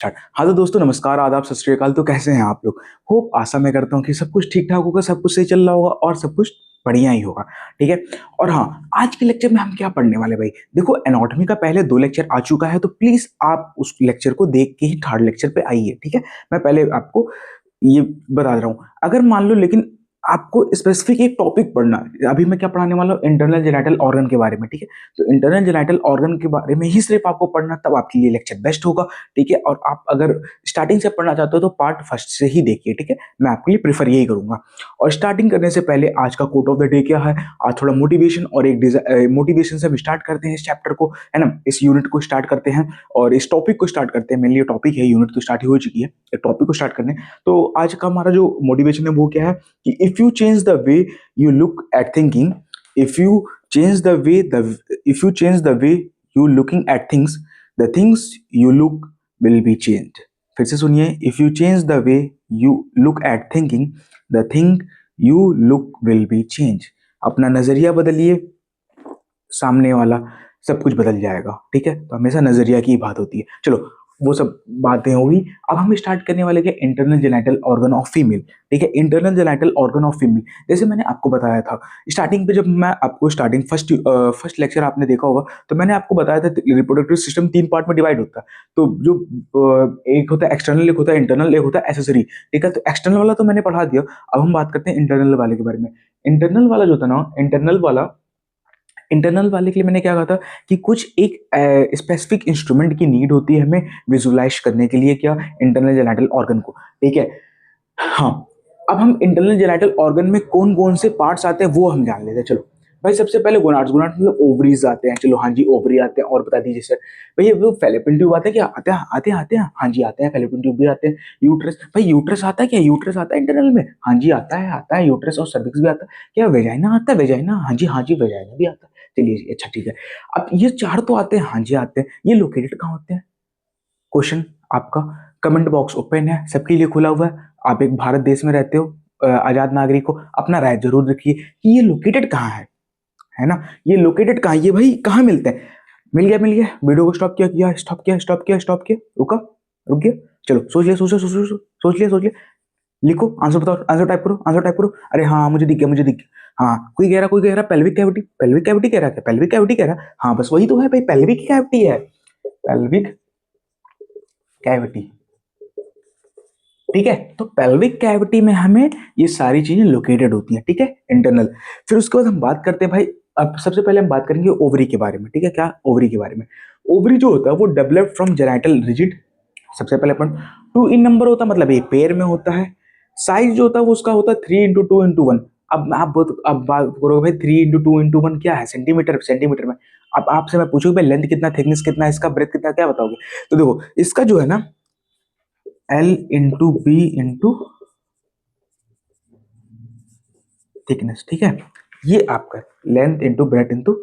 हाँ तो दोस्तों, नमस्कार, आदाब, सत श्री अकाल। तो कैसे हैं आप लोग? होप, आशा मैं करता हूँ कि सब कुछ ठीक ठाक होगा, सब कुछ सही चल रहा होगा और सब कुछ बढ़िया ही होगा। ठीक है। और हाँ, आज के लेक्चर में हम क्या पढ़ने वाले भाई? देखो, एनाटॉमी का पहले 2 लेक्चर आ चुका है, तो प्लीज आप उस लेक्चर को देख के ही थर्ड लेक्चर पे आइए। ठीक है। मैं पहले आपको ये बता दे रहा हूँ, अगर मान लो, लेकिन आपको स्पेसिफिक एक टॉपिक पढ़ना है। अभी मैं क्या पढ़ाने वाला हूँ? इंटरनल जेनाइटल ऑर्गन के बारे में। ठीक है। तो इंटरनल जेनाइटल ऑर्गन के बारे में ही सिर्फ आपको पढ़ना, तब आपके लिए लेक्चर बेस्ट होगा। ठीक है। और आप अगर स्टार्टिंग से पढ़ना चाहते हो तो पार्ट फर्स्ट से ही देखिए। ठीक है। मैं आपके लिए प्रीफर यही करूंगा। और स्टार्टिंग करने से पहले आज का कोट ऑफ द डे क्या है? आज थोड़ा मोटिवेशन और एक मोटिवेशन से हम स्टार्ट करते हैं इस चैप्टर को, है ना, इस यूनिट को स्टार्ट करते हैं और इस टॉपिक को स्टार्ट करते हैं। मेनली टॉपिक है, यूनिट तो स्टार्ट ही हो चुकी है, टॉपिक को स्टार्ट करने। तो आज का हमारा जो मोटिवेशन है वो क्या है कि if you change the way you look at thinking, if you change the way the if you change the way you looking at things, the things you look will be changed. फिर से सुनिए, if you change the way you look at thinking, the thing you look will be changed. अपना नजरिया बदलिए, सामने वाला सब कुछ बदल जाएगा। ठीक है। तो हमेशा नजरिया की बात होती है। चलो, वो सब बातें होगी। अब हम स्टार्ट करने वाले हैं internal genital organ of female. ठीक है। Internal genital organ of female, जैसे मैंने आपको बताया था स्टार्टिंग पे, जब मैं आपको स्टार्टिंग फर्स्ट लेक्चर आपने देखा होगा, तो मैंने आपको बताया था रिप्रोडक्टिव सिस्टम 3 पार्ट में डिवाइड होता है। तो जो एक होता है एक्सटर्नल, एक होता है इंटरनल, एक होता है एसेसरी। ठीक है। तो एक्सटर्नल वाला तो मैंने पढ़ा दिया। अब हम बात करते हैं इंटरनल वाले के बारे में। इंटरनल वाला जो था ना, इंटरनल वाले के लिए मैंने क्या कहा था कि कुछ एक स्पेसिफिक इंस्ट्रूमेंट की नीड होती है हमें विजुलाइज करने के लिए, क्या? इंटरनल जेनाइटल ऑर्गन को। ठीक है। हाँ, अब हम इंटरनल जेनाइटल ऑर्गन में कौन कौन से पार्ट्स आते हैं वो हम जान लेते हैं। चलो भाई, सबसे पहले गोनाड्स। गोनाड्स मतलब ओवरीज आते हैं। चलो हाँ जी, ओवरी आते हैं। और बता दीजिए सर, भैया वो फैलोपियन ट्यूब आते हैं क्या? आते हैं। हाँ जी आते हैं, फैलोपियन ट्यूब भी आते हैं। यूट्रस, भाई यूट्रस आता है क्या? यूट्रस आता है इंटरनल में? हाँ जी आता है यूट्रस और सर्विक्स भी आता है। क्या वेजाइना आता है? वेजाइना, हाँ जी वेजाइना भी आता है। चलिए अच्छा ठीक है। अब ये 4 तो आते हैं, हाँ जी आते हैं। ये लोकेटेड कहाँ होते हैं? क्वेश्चन आपका। कमेंट बॉक्स ओपन है, सबके लिए खुला हुआ है। आप एक भारत देश में रहते हो, आजाद नागरिक हो, अपना राय जरूर रखिए कि ये लोकेटेड कहाँ है ना? ये लोकेटेड कहाँ है? ये भाई कहाँ मिलते हैं? मिल गया। वीडियो को स्टॉप किया, रुक गया। चलो सोच लिया। लिखो, आंसर बताओ, आंसर टाइप करो। अरे हाँ, मुझे दिख गया। हाँ, कोई कह रहा पेल्विक कैविटी कह रहा क्या? पेल्विक कैविटी कह रहा? हाँ, बस वही तो है भाई, पेल्विक कैविटी है। Pelvic cavity. ठीक है। तो पेल्विक कैविटी में हमें ये सारी चीजें लोकेटेड होती हैं। ठीक है, इंटरनल। फिर उसके बाद हम बात करते हैं भाई, अब सबसे पहले हम बात करेंगे ओवरी के बारे में। ठीक है, क्या? ओवरी के बारे में। ओवरी जो होता है वो डेवलप फ्रॉम जेनाइटल रिजिड। सबसे पहले अपन 2 इन नंबर होता है, मतलब ये पेयर में होता है। साइज जो होता है वो उसका होता है 3 into 2 into 1। अब बात करोगे भाई 3 into 2 into 1 क्या है? सेंटीमीटर में। अब आपसे मैं पूछूं भाई लेंथ कितना, थिकनेस कितना, इसका ब्रेथ कितना, क्या बताओगे? तो देखो, इसका जो है ना, L into B into thickness. ठीक है। ये आपका length into breadth into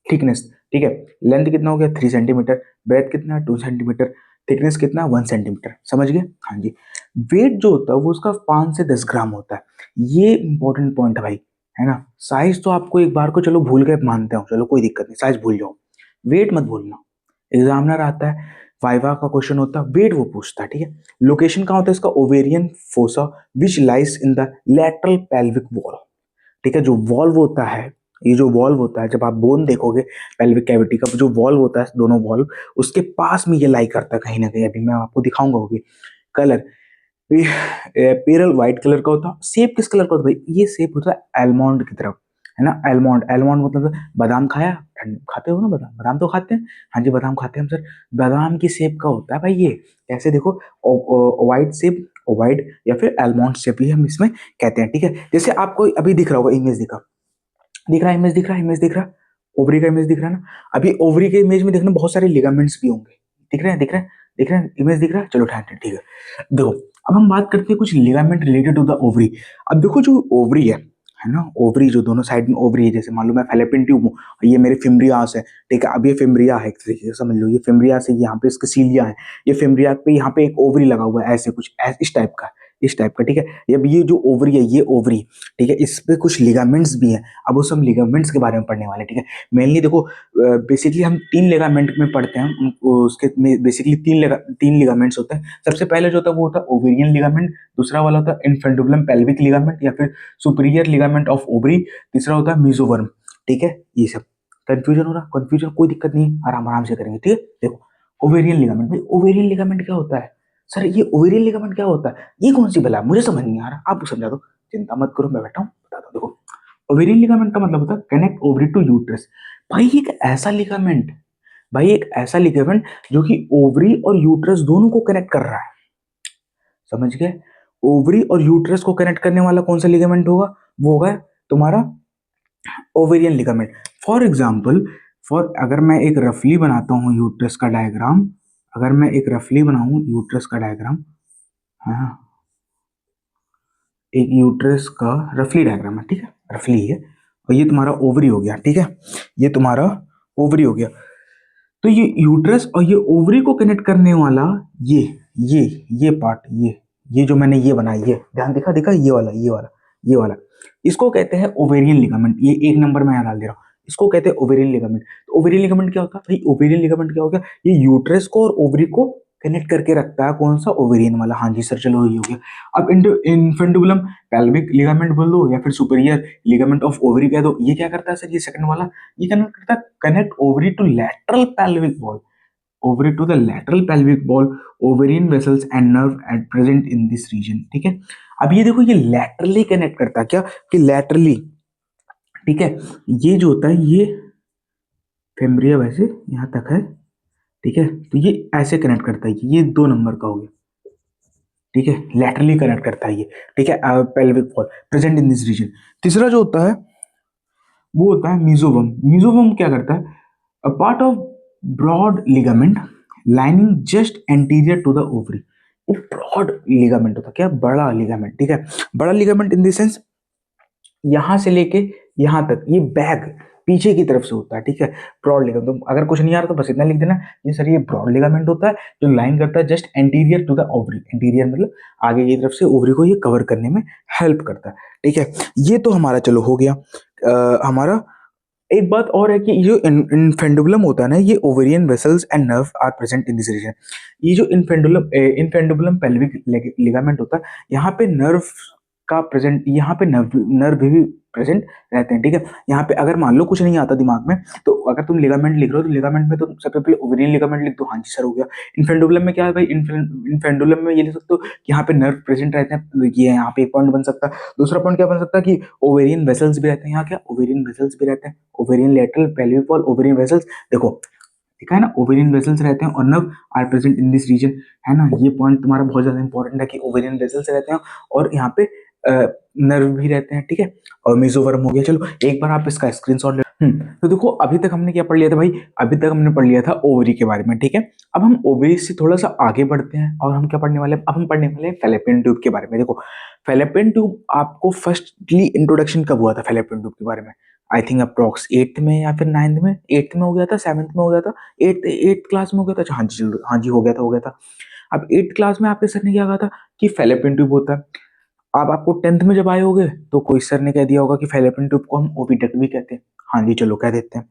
thickness. ठीक है। लेंथ कितना हो गया? 3 सेंटीमीटर। ब्रेथ कितना? 2 सेंटीमीटर। थिकनेस कितना? 1 सेंटीमीटर। समझ गए? हाँ जी। वेट जो होता है वो उसका 5 से 10 ग्राम होता है। ये इंपॉर्टेंट पॉइंट है भाई, है ना? साइज तो आपको एक बार को चलो भूल गए, मानते हो, चलो कोई दिक्कत नहीं, साइज भूल जाओ। वेट मत भूलना। एग्जामिनर आता है, वाइवा का क्वेश्चन होता है, वेट वो पूछता है। ठीक है। लोकेशन कहाँ होता है इसका? Ovarian fossa which lies in the lateral pelvic wall. ठीक है। जो वॉल्व होता है, ये जो वॉल्व होता है, जब आप बोन देखोगे पेल्विक कैविटी का, जो वॉल्व होता है, दोनों वॉल्व उसके पास में ये लाई करता है कहीं ना कहीं। अभी मैं आपको दिखाऊंगा वो भी। कलर, पेरल व्हाइट कलर का होता है। सेप किस कलर का होता है भाई? ये सेप होता है एलमोंड की तरफ, है ना? एलमोंड मतलब बादाम खाया? खाते हो ना बादाम? बादाम तो खाते हैं। हाँ जी, बादाम खाते हैं हम सर। बादाम की शेप का होता है भाई ये। ऐसे देखो, वाइट शेप, ओवाइड या फिर एलमोंड शेप ही हम इसमें कहते हैं। ठीक है। जैसे आपको अभी दिख रहा होगा, इमेज दिख रहा ओवरी का इमेज दिख रहा है ना? अभी ओवरी के इमेज में देखना बहुत सारे लिगामेंट्स भी होंगे। दिख रहे हैं इमेज दिख रहा है? चलो ठीक है। देखो, अब हम बात करते हैं कुछ ligament related to the ovary. अब देखो, जो ओवरी है ना, ओवरी जो दोनों साइड में ओवरी है, जैसे मान लो मैं फैलोपियन ट्यूब हूँ, ये मेरे फिम्ब्रियास है। ठीक है। अब ये फिम्ब्रिया है एक तरीके से समझ लो, ये फिम्ब्रियास है, यहाँ पे इसके सीलिया है। ये फिम्ब्रिया पे यहाँ पे एक ओवरी लगा हुआ है, ऐसे कुछ इस टाइप का। इस टाइप का, ठीक है। अब ये जो ओवरी है, ये ओवरी, ठीक है, इस पे कुछ लिगामेंट्स भी हैं। अब उस हम लिगामेंट्स के बारे में पढ़ने वाले हैं, ठीक है। मेनली देखो, बेसिकली हम 3 लिगामेंट में पढ़ते हैं, उसके में बेसिकली 3 लिगामेंट्स होते हैं। सबसे पहले जो होता है वो होता है ओवेरियन लिगामेंट, दूसरा वाला होता है इन्फेंडुबुलम पेल्विक लिगामेंट या फिर सुपीरियर लिगामेंट ऑफ ओवरी, तीसरा होता है मीजोवर्म, ठीक है। ये सब कंफ्यूजन हो रहा, कंफ्यूजन कोई दिक्कत नहीं, आराम आराम से करेंगे, ठीक है। देखो ओवेरियन लिगामेंट, भाई ओवेरियन लिगामेंट क्या होता है सर, ये ओवेरियन लिगामेंट क्या होता है, ये कौन सी बला, मुझे समझ नहीं आ रहा, आप समझा दो, चिंता मत करो, मैं बैठा हूँ बता दो। देखो ओवेरियन लिगामेंट का मतलब होता है कनेक्ट ओवरी टू यूट्रस। भाई एक ऐसा लिगामेंट, भाई एक ऐसा लिगामेंट जो कि ओवरी और यूट्रस दोनों को कनेक्ट कर रहा है, समझ गए। ओवरी और यूट्रस को कनेक्ट करने वाला कौन सा लिगामेंट होगा, वो होगा तुम्हारा ओवेरियन लिगामेंट। फॉर एग्जाम्पल, अगर मैं एक रफली बनाता हूँ यूट्रस का डायग्राम, अगर मैं एक रफली बनाऊं यूट्रस का डायग्राम, हाँ एक यूट्रस का रफली डायग्राम है, ठीक है, रफली है, और ये तुम्हारा ओवरी हो गया, ठीक है, ये तुम्हारा ओवरी हो गया। तो ये यूट्रस और ये ओवरी को कनेक्ट करने वाला ये ये ये पार्ट, ये जो मैंने ये बनाया, ये ध्यान दिखा दिखा, ये वाला ये वाला ये वाला, इसको कहते हैं ओवेरियन लिगामेंट। ये 1 नंबर में यहाँ डाल दे रहा हूँ, इसको कहते हैं ओवेरियन लिगामेंट। तो ओवेरियन लिगामेंट क्या होता है भाई, ओवेरियन लिगामेंट क्या होगा, ये यूट्रस को और ओवरी को कनेक्ट करके रखता है, कौन सा, ओवेरियन वाला। हाँ जी सर, चलो ये हो गया। अब इन्फेंडुबुलम पेल्विक लिगामेंट बोल दो या फिर सुपीरियर लिगामेंट ऑफ ओवरी कह दो, ये क्या करता है सर, ये सेकंड वाला, ये कनेक्ट करता है, connect ovary to lateral pelvic wall, ovary to the lateral pelvic wall, ovarian vessels and nerve at present in this region, ठीक है। अब ये देखो, ये laterally कनेक्ट करता है, क्या कि laterally, ठीक है। ये जो होता है, ये फेमरिया वैसे यहाँ तक है, ठीक है, तो ये ऐसे कनेक्ट करता है, ये 2 नंबर का हो गया, ठीक है, laterally कनेक्ट करता है ये, ठीक है, pelvic wall present in this region। तीसरा जो होता है वो होता है मीजोवम। मीजोवम क्या करता है, a part of broad ligament lining just anterior to the ovary. वो ब्रॉड लिगामेंट होता है, क्या, बड़ा लिगामेंट, ठीक है, बड़ा लिगामेंट इन द सेंस यहां से लेके यहां तक, ये बैग पीछे की तरफ से होता है, ठीक है, ब्रॉड लिगामेंट। तो अगर कुछ नहीं आ रहा तो बस इतना लिख देना, ये सर ये ब्रॉड लिगामेंट होता है जो लाइन करता है just anterior to the ovary, anterior मतलब आगे की तरफ से ओवरी को ये कवर करने में हेल्प करता है, ठीक है। ये तो हमारा चलो हो गया। हमारा एक बात और है कि ये जो इन्फेंडुबुलम होता है ना, ये ovarian vessels and nerve are present in this region. ये जो इन्फेंडुबुलम पेल्विक लिगामेंट होता है, यहाँ पे नर्व का प्रेजेंट, यहाँ पे नर्व भी प्रेजेंट रहते हैं, ठीक है। यहाँ पे अगर मान लो कुछ नहीं आता दिमाग में, तो अगर तुम लिगामेंट लिख रहे हो तो लिगामेंट में तो सबसे पहले ओवेरियन लिगामेंट लिख दो, हाँ जी सर हो गया। इन्फेंडुबुलम में क्या है भाई, इन्फेंडुलम में ये लिख सकते हो कि यहाँ पे नर्व प्रेजेंट रहते हैं, ये यहाँ पे एक पॉइंट बन सकता है। दूसरा पॉइंट क्या बन सकता है कि ओवेरियन वेसल्स भी रहते हैं, यहाँ क्या, ओवेरियन वेसल्स भी रहते हैं, ovarian lateral pelvic wall, ovarian vessels, देखो देखा है ना, ओवेरियन वेसल्स रहते हैं और nerve are present in this region, है ना। ये पॉइंट तुम्हारा बहुत ज्यादा इंपॉर्टेंट है कि ओवेरियन वेसल्स रहते हैं और यहाँ पे नर्व भी रहते हैं, ठीक है। और मेसोवर्म हो गया। चलो एक बार आप इसका स्क्रीनशॉट ले। तो देखो अभी तक हमने क्या पढ़ लिया था भाई, अभी तक हमने पढ़ लिया था ओवरी के बारे में, ठीक है। अब हम ओवरी से थोड़ा सा आगे बढ़ते हैं और हम क्या पढ़ने वाले हैं, अब हम पढ़ने वाले हैं फैलोपियन ट्यूब के बारे में। देखो फैलोपियन ट्यूब आपको फर्स्टली इंट्रोडक्शन कब हुआ था फैलोपियन ट्यूब के बारे में, आई थिंक अप्रोक्स 8th में या फिर 9th में, 8th में हो गया था, 7th में हो गया था, 8th क्लास में हो गया था, हाँ जी हाँ जी हो गया था, हो गया था। अब 8th क्लास में आपके सर ने क्या कहा था कि फैलोपियन ट्यूब होता है। अब आपको 10th में जब आए होगे तो कोई सर ने कह दिया होगा कि फैलोपियन ट्यूब को हम ओविडक्ट भी कहते हैं, हाँ जी चलो कह देते हैं।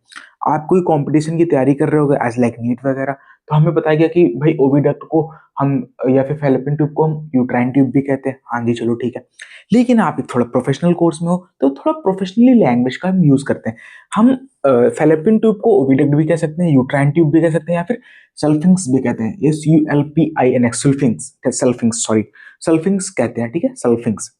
आप कोई कंपटीशन की तैयारी कर रहे होगे एज लाइक नीट वगैरह, तो हमें बताया गया कि भाई ओविडक्ट को हम या फिर फैलोपियन ट्यूब को हम यूट्राइन ट्यूब भी कहते हैं, हाँ जी चलो ठीक है। लेकिन आप एक थोड़ा प्रोफेशनल कोर्स में हो तो थोड़ा प्रोफेशनली लैंग्वेज का हम यूज करते हैं। हम फैलोपियन ट्यूब को ओविडक्ट भी कह सकते हैं, यूट्राइन ट्यूब भी कह सकते हैं, या फिर सल्फिंक्स भी कहते हैं, SULPINX, सल्फिंक्स सॉरी, सल्फिंक्स कहते हैं, ठीक है, सल्फिंक्स।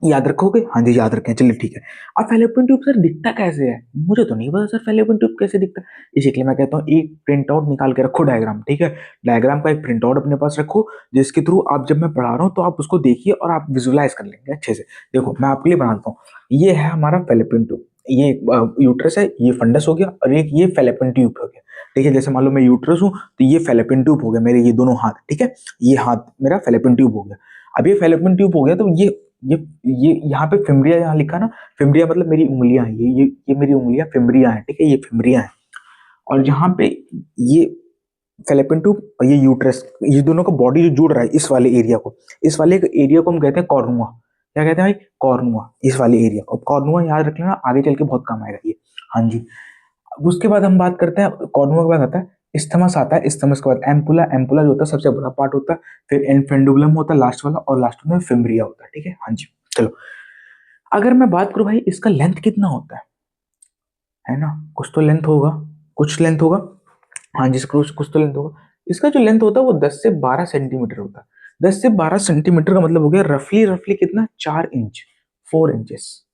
याद रखोगे, हाँ जी याद रखें, चलिए ठीक है। अब फैलोपियन ट्यूब सर दिखता कैसे है, मुझे तो नहीं पता सर फैलोपियन ट्यूब कैसे दिखता है, इसीलिए मैं कहता हूँ एक प्रिंट आउट निकाल के रखो डायग्राम, ठीक है। डायग्राम का एक प्रिंट आउट अपने पास रखो, जिसके थ्रू आप जब मैं पढ़ा रहा हूँ तो आप उसको देखिए और आप विजुलाइज कर लेंगे अच्छे से। देखो मैं आपके लिए बनाता हूँ, ये है हमारा फैलोपियन ट्यूब, ये यूट्रस है, ये फंडस हो गया, और एक ये फैलोपियन ट्यूब हो गया, ठीक है। जैसे मान लो मैं यूट्रस हूँ तो ये फैलोपियन ट्यूब हो गया, मेरे ये दोनों हाथ, ठीक है, ये हाथ मेरा फैलोपियन ट्यूब हो गया। अब ये फैलोपियन ट्यूब हो गया तो ये ये यहाँ पे फिमरिया यहाँ लिखा ना, फिमरिया मतलब मेरी उंगलियां हैं, ये मेरी उंगलियां फिमरिया हैं, ठीक है, ये फिमरिया हैं। और यहाँ पे ये फेलोपियन ट्यूब और ये यूट्रस, ये दोनों का बॉडी जो जुड़ रहा है इस वाले एरिया को, इस वाले एरिया को हम कहते हैं कॉर्नुआ। क्या कहते हैं भाई? कॉर्नुआ, इस वाले एरिया को। कॉर्नुआ याद रख लेना, आगे चल के बहुत काम आएगा ये। हाँ जी। अब उसके बाद हम बात करते हैं, कॉर्नुआ के बाद आता है इस्थमस, आता है इस्थमस के बाद एम्पुला। एम्पुला जो होता है सबसे बड़ा पार्ट होता है, फिर इनफेंडुबुलम होता है लास्ट वाला, और लास्ट में फिम्ब्रिया होता है। ठीक है, हाँ जी। चलो, अगर मैं बात करूं भाई इसका लेंथ कितना होता है ना, कुछ तो लेंथ होगा, कुछ लेंथ होगा। हाँ जी, कुछ तो लेंथ होगा। इसका जो लेंथ होता है वो 10 से 12 सेंटीमीटर होता है। 10 से 12 सेंटीमीटर का मतलब हो गया रफली रफली कितना, 4 इंच, 4 इंचेस,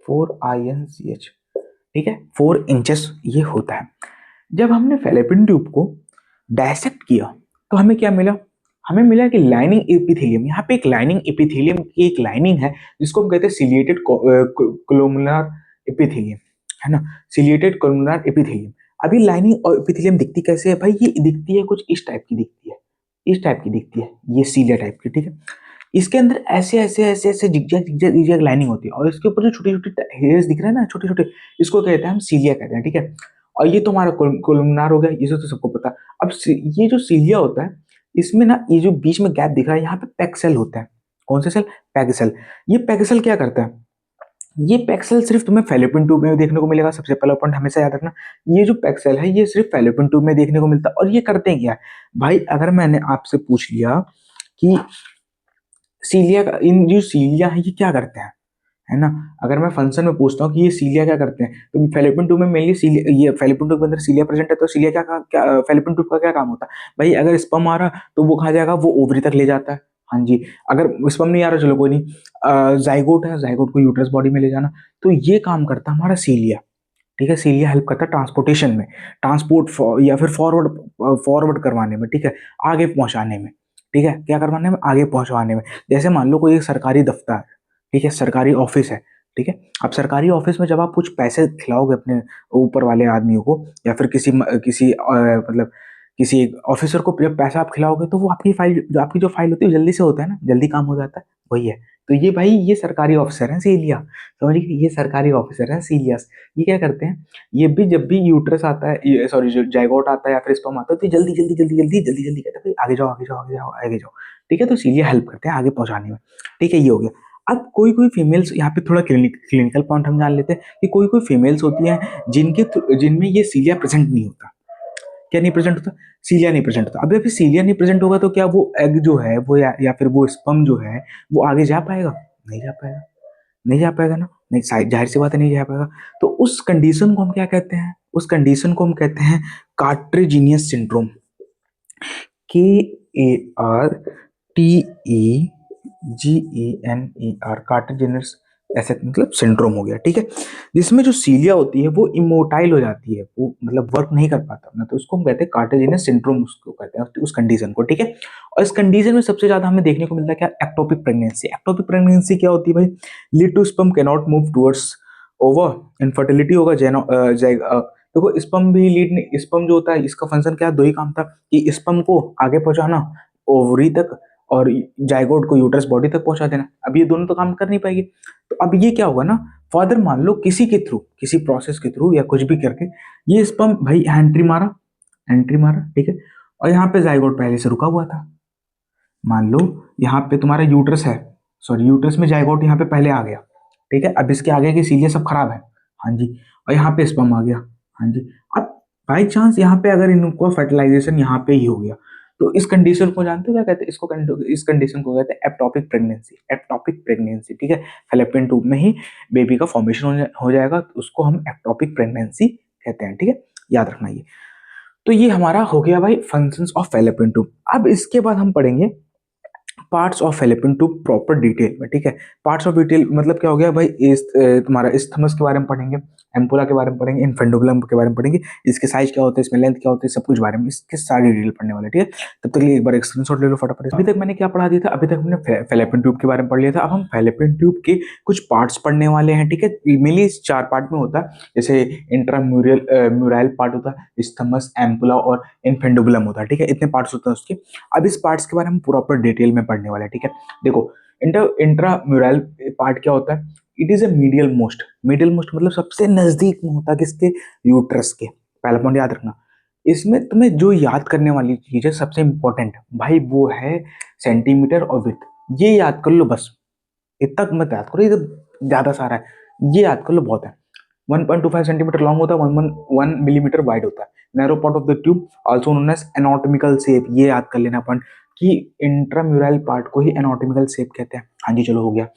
4 INCH। ठीक है, 4 इंचेस ये होता है। जब हमने फेलोपियन ट्यूब को डायसेक्ट किया तो हमें क्या मिला? हमें मिला कि लाइनिंग एपिथेलियम, यहाँ पे एक लाइनिंग एपिथेलियम की एक लाइनिंग है जिसको हम कहते हैं सिलिएटेड कोलुमनार एपिथेलियम, है ना, सिलिएटेड कोलुमनार एपिथेलियम। अभी लाइनिंग और एपिथेलियम दिखती कैसे है भाई? ये दिखती है कुछ इस टाइप की दिखती है, इस टाइप की दिखती है, ये सीलिया टाइप की। ठीक है, इसके अंदर ऐसे ऐसे ऐसे ऐसे जिगजैग जिगजैग जिगजैग लाइनिंग होती है, और इसके ऊपर जो छोटे छोटे हेयर्स दिख रहे हैं ना, छोटे छोटे, इसको कहते हैं हम सीलिया कहते हैं। ठीक है, और ये तो हमारा कोलुमनार हो गया, ये तो सबको पता। अब ये जो सीलिया होता है, इसमें ना ये जो बीच में गैप दिख रहा है, यहाँ पे पैक्सेल होता है। कौन से सेल? पैक्सेल। ये पैक्सेल क्या करता है? ये पैक्सेल सिर्फ तुम्हें फेलोपियन ट्यूब में देखने को मिलेगा, सबसे पहला पॉइंट हमेशा याद रखना। ये जो पैक्सेल है ये सिर्फ फेलोपियन ट्यूब में देखने को मिलता है। और ये करते हैं क्या भाई? अगर मैंने आपसे पूछ लिया कि सीलिया का, इन जो सीलिया है ये क्या करते हैं, है ना, अगर मैं फंक्शन में पूछता हूँ कि ये सीलिया क्या करते हैं, तो फेलोपियन ट्यूब में मेनली सीलिया, ये फेलोपियन ट्यूब के अंदर सीलिया प्रेजेंट है, तो सीलिया क्या फेलोपियन ट्यूब का क्या काम होता है भाई? अगर स्पर्म आ रहा तो वो कहाँ जाएगा? वो ओवरी तक ले जाता है। हाँ जी। अगर स्पर्म नहीं आ रहा, चलो कोई नहीं, जाइगोट है, जाइगोट को यूट्रस बॉडी में ले जाना, तो ये काम करता है हमारा सीलिया। ठीक है, सीलिया हेल्प करता है ट्रांसपोर्टेशन में, या फिर फॉरवर्ड फॉरवर्ड करवाने में। ठीक है, आगे पहुंचाने में। ठीक है, क्या करवाने में? आगे पहुंचवाने में। जैसे मान लो कोई एक सरकारी दफ्तर है, ठीक है, सरकारी ऑफिस है। ठीक है, अब सरकारी ऑफिस में जब आप कुछ पैसे खिलाओगे अपने ऊपर वाले आदमियों को, या फिर मतलब किसी ऑफिसर को जब पैसा आप खिलाओगे, तो वो आपकी जो फाइल होती है जल्दी से होता है ना, जल्दी काम हो जाता है, वही है। तो ये भाई ये सरकारी ऑफिसर है सीलिया, समझिए, ये सरकारी ऑफिसर है सीलियस। ये क्या करते हैं? ये भी जब भी यूट्रस आता है, सॉरी, जो जाइगोट आता है या फिर स्पर्म आता है, तो जल्दी जल्दी जल्दी जल्दी जल्दी जल्दी कहते हैं भाई आगे जाओ आगे जाओ आगे जाओ आगे जाओ। ठीक है, तो सीलिया हेल्प करते हैं आगे पहुंचाने में। ठीक है, ये हो गया। अब कोई कोई फीमेल्स, यहाँ पे थोड़ा क्लिनिकल पॉइंट हम जान लेते हैं कि कोई कोई फीमेल्स होती हैं जिनमें ये सीलिया प्रेजेंट नहीं होता। क्या नहीं प्रेजेंट होता? सीलिया नहीं प्रेजेंट होता। अब फिर सीलिया नहीं प्रेजेंट होगा तो क्या वो एग जो है वो, या फिर वो स्पर्म जो है वो आगे जा पाएगा? नहीं जा पाएगा, नहीं जा पाएगा ना, नहीं, जाहिर सी बात है, नहीं जा पाएगा। तो उस कंडीशन को हम क्या कहते हैं? उस कंडीशन को हम कहते हैं कार्टेजिनियस सिंड्रोम। Cartegenous, कार्टेजिनस, ऐसे मतलब सिंड्रोम हो गया। ठीक है, जिसमें जो सीलिया होती है वो इमोटाइल हो जाती है, वो मतलब वर्क नहीं कर पाता ना, तो उसको हम कहते हैं कार्टेजिनस सिंड्रोम, उसको कहते हैं उस कंडीशन को। ठीक है, और इस कंडीशन में सबसे ज्यादा हमें देखने को मिलता है क्या? Ectopic pregnancy. एक्टोपिक प्रेगनेंसी क्या होती है भाई? Lead to sperm can not move towards over, infertility होगा, देखो स्पर्म भी लीड नहीं, स्पर्म जो होता है इसका फंक्शन क्या है? दो ही काम था कि स्पर्म को आगे पहुंचाना ओवरी तक, और जाइगोट को यूट्रस बॉडी तक पहुंचा देना। अब ये दोनों तो काम कर नहीं पाएगी, तो अब ये क्या होगा ना, फादर मान लो किसी के थ्रू, किसी प्रोसेस के थ्रू या कुछ भी करके ये स्पर्म भाई एंट्री मारा, ठीक है, और यहाँ पे जाइगोट पहले से रुका हुआ था। मान लो यहाँ पे तुम्हारा यूट्रस है, सॉरी, यूट्रस में जाइगोट यहाँ पे पहले आ गया। ठीक है, अब इसके आगे की सीलिया सब खराब है। हाँ जी, और यहाँ पे स्पर्म आ गया। हाँ जी, अब बाई चांस यहाँ पे अगर इनको फर्टिलाइजेशन यहाँ पे ही हो गया, तो इस कंडीशन को जानते हो क्या कहते हैं? इस कंडीशन को कहते हैं एप्टॉपिक प्रेगनेंसी। एप्टॉपिक प्रेगनेंसी, ठीक है, फेलोपियन ट्यूब में ही बेबी का फॉर्मेशन हो जाएगा, तो उसको हम एप्टॉपिक प्रेगनेंसी कहते हैं। ठीक है, याद रखना ये। तो ये हमारा हो गया भाई फंक्शंस ऑफ फेलोपियन ट्यूब। अब इसके बाद हम पढ़ेंगे parts of fallopian tube proper detail में। ठीक है, पार्ट्स ऑफ डिटेल मतलब क्या हो गया भाई? तुम्हारा इस्थमस के बारे में पढ़ेंगे, एम्पुला के बारे में पढ़ेंगे, इनफेंडुबुलम के बारे में पढ़ेंगे, इसके साइज क्या होता है, इसमें लेंथ क्या होती है, सब कुछ बारे में इसके सारे डिटेल पढ़ने वाले। ठीक है, तब तक के लिए एक बार स्क्रीनशॉट ले लो फटाफट। अभी तक मैंने क्या पढ़ा दिया था? अभी तक हमने फेलोपियन ट्यूब के बारे में पढ़ लिया था। अब हम फेलोपियन ट्यूब के कुछ पार्ट्स पढ़ने वाले हैं। ठीक है, मेनली इस 4 पार्ट में होता है, जैसे इंट्राम्यूरल म्यूराइल पार्ट होता है, इस्थमस, एम्पुला और इनफेंडुबुलम होता है। ठीक है, इतने पार्ट्स होते हैं उसके। अब इस पार्ट्स के बारे में प्रॉपर डिटेल में पढ़ने वाले हैं। ठीक है, देखो, इंट्राम्यूरल पार्ट क्या होता है? It is a medial most मतलब सबसे नजदीक में होता है किसके? यूट्रस के। पहला पॉइंट याद रखना, इसमें तुम्हें जो याद करने वाली चीज है सबसे इंपॉर्टेंट भाई वो है सेंटीमीटर और विथ। ये याद कर लो बस, इतना मत याद करो, ये तो ज्यादा सारा है, ये याद कर लो बहुत है। 1.25 सेंटीमीटर लॉन्ग होता है, 1 मिलीमीटर वाइड होता है। Narrow part of the tube also known as anatomical shape, ये याद कर लेना अपन कि इंट्राम्यूरल पार्ट को ही एनाटॉमिकल शेप कहते हैं। हाँ जी चलो हो गया।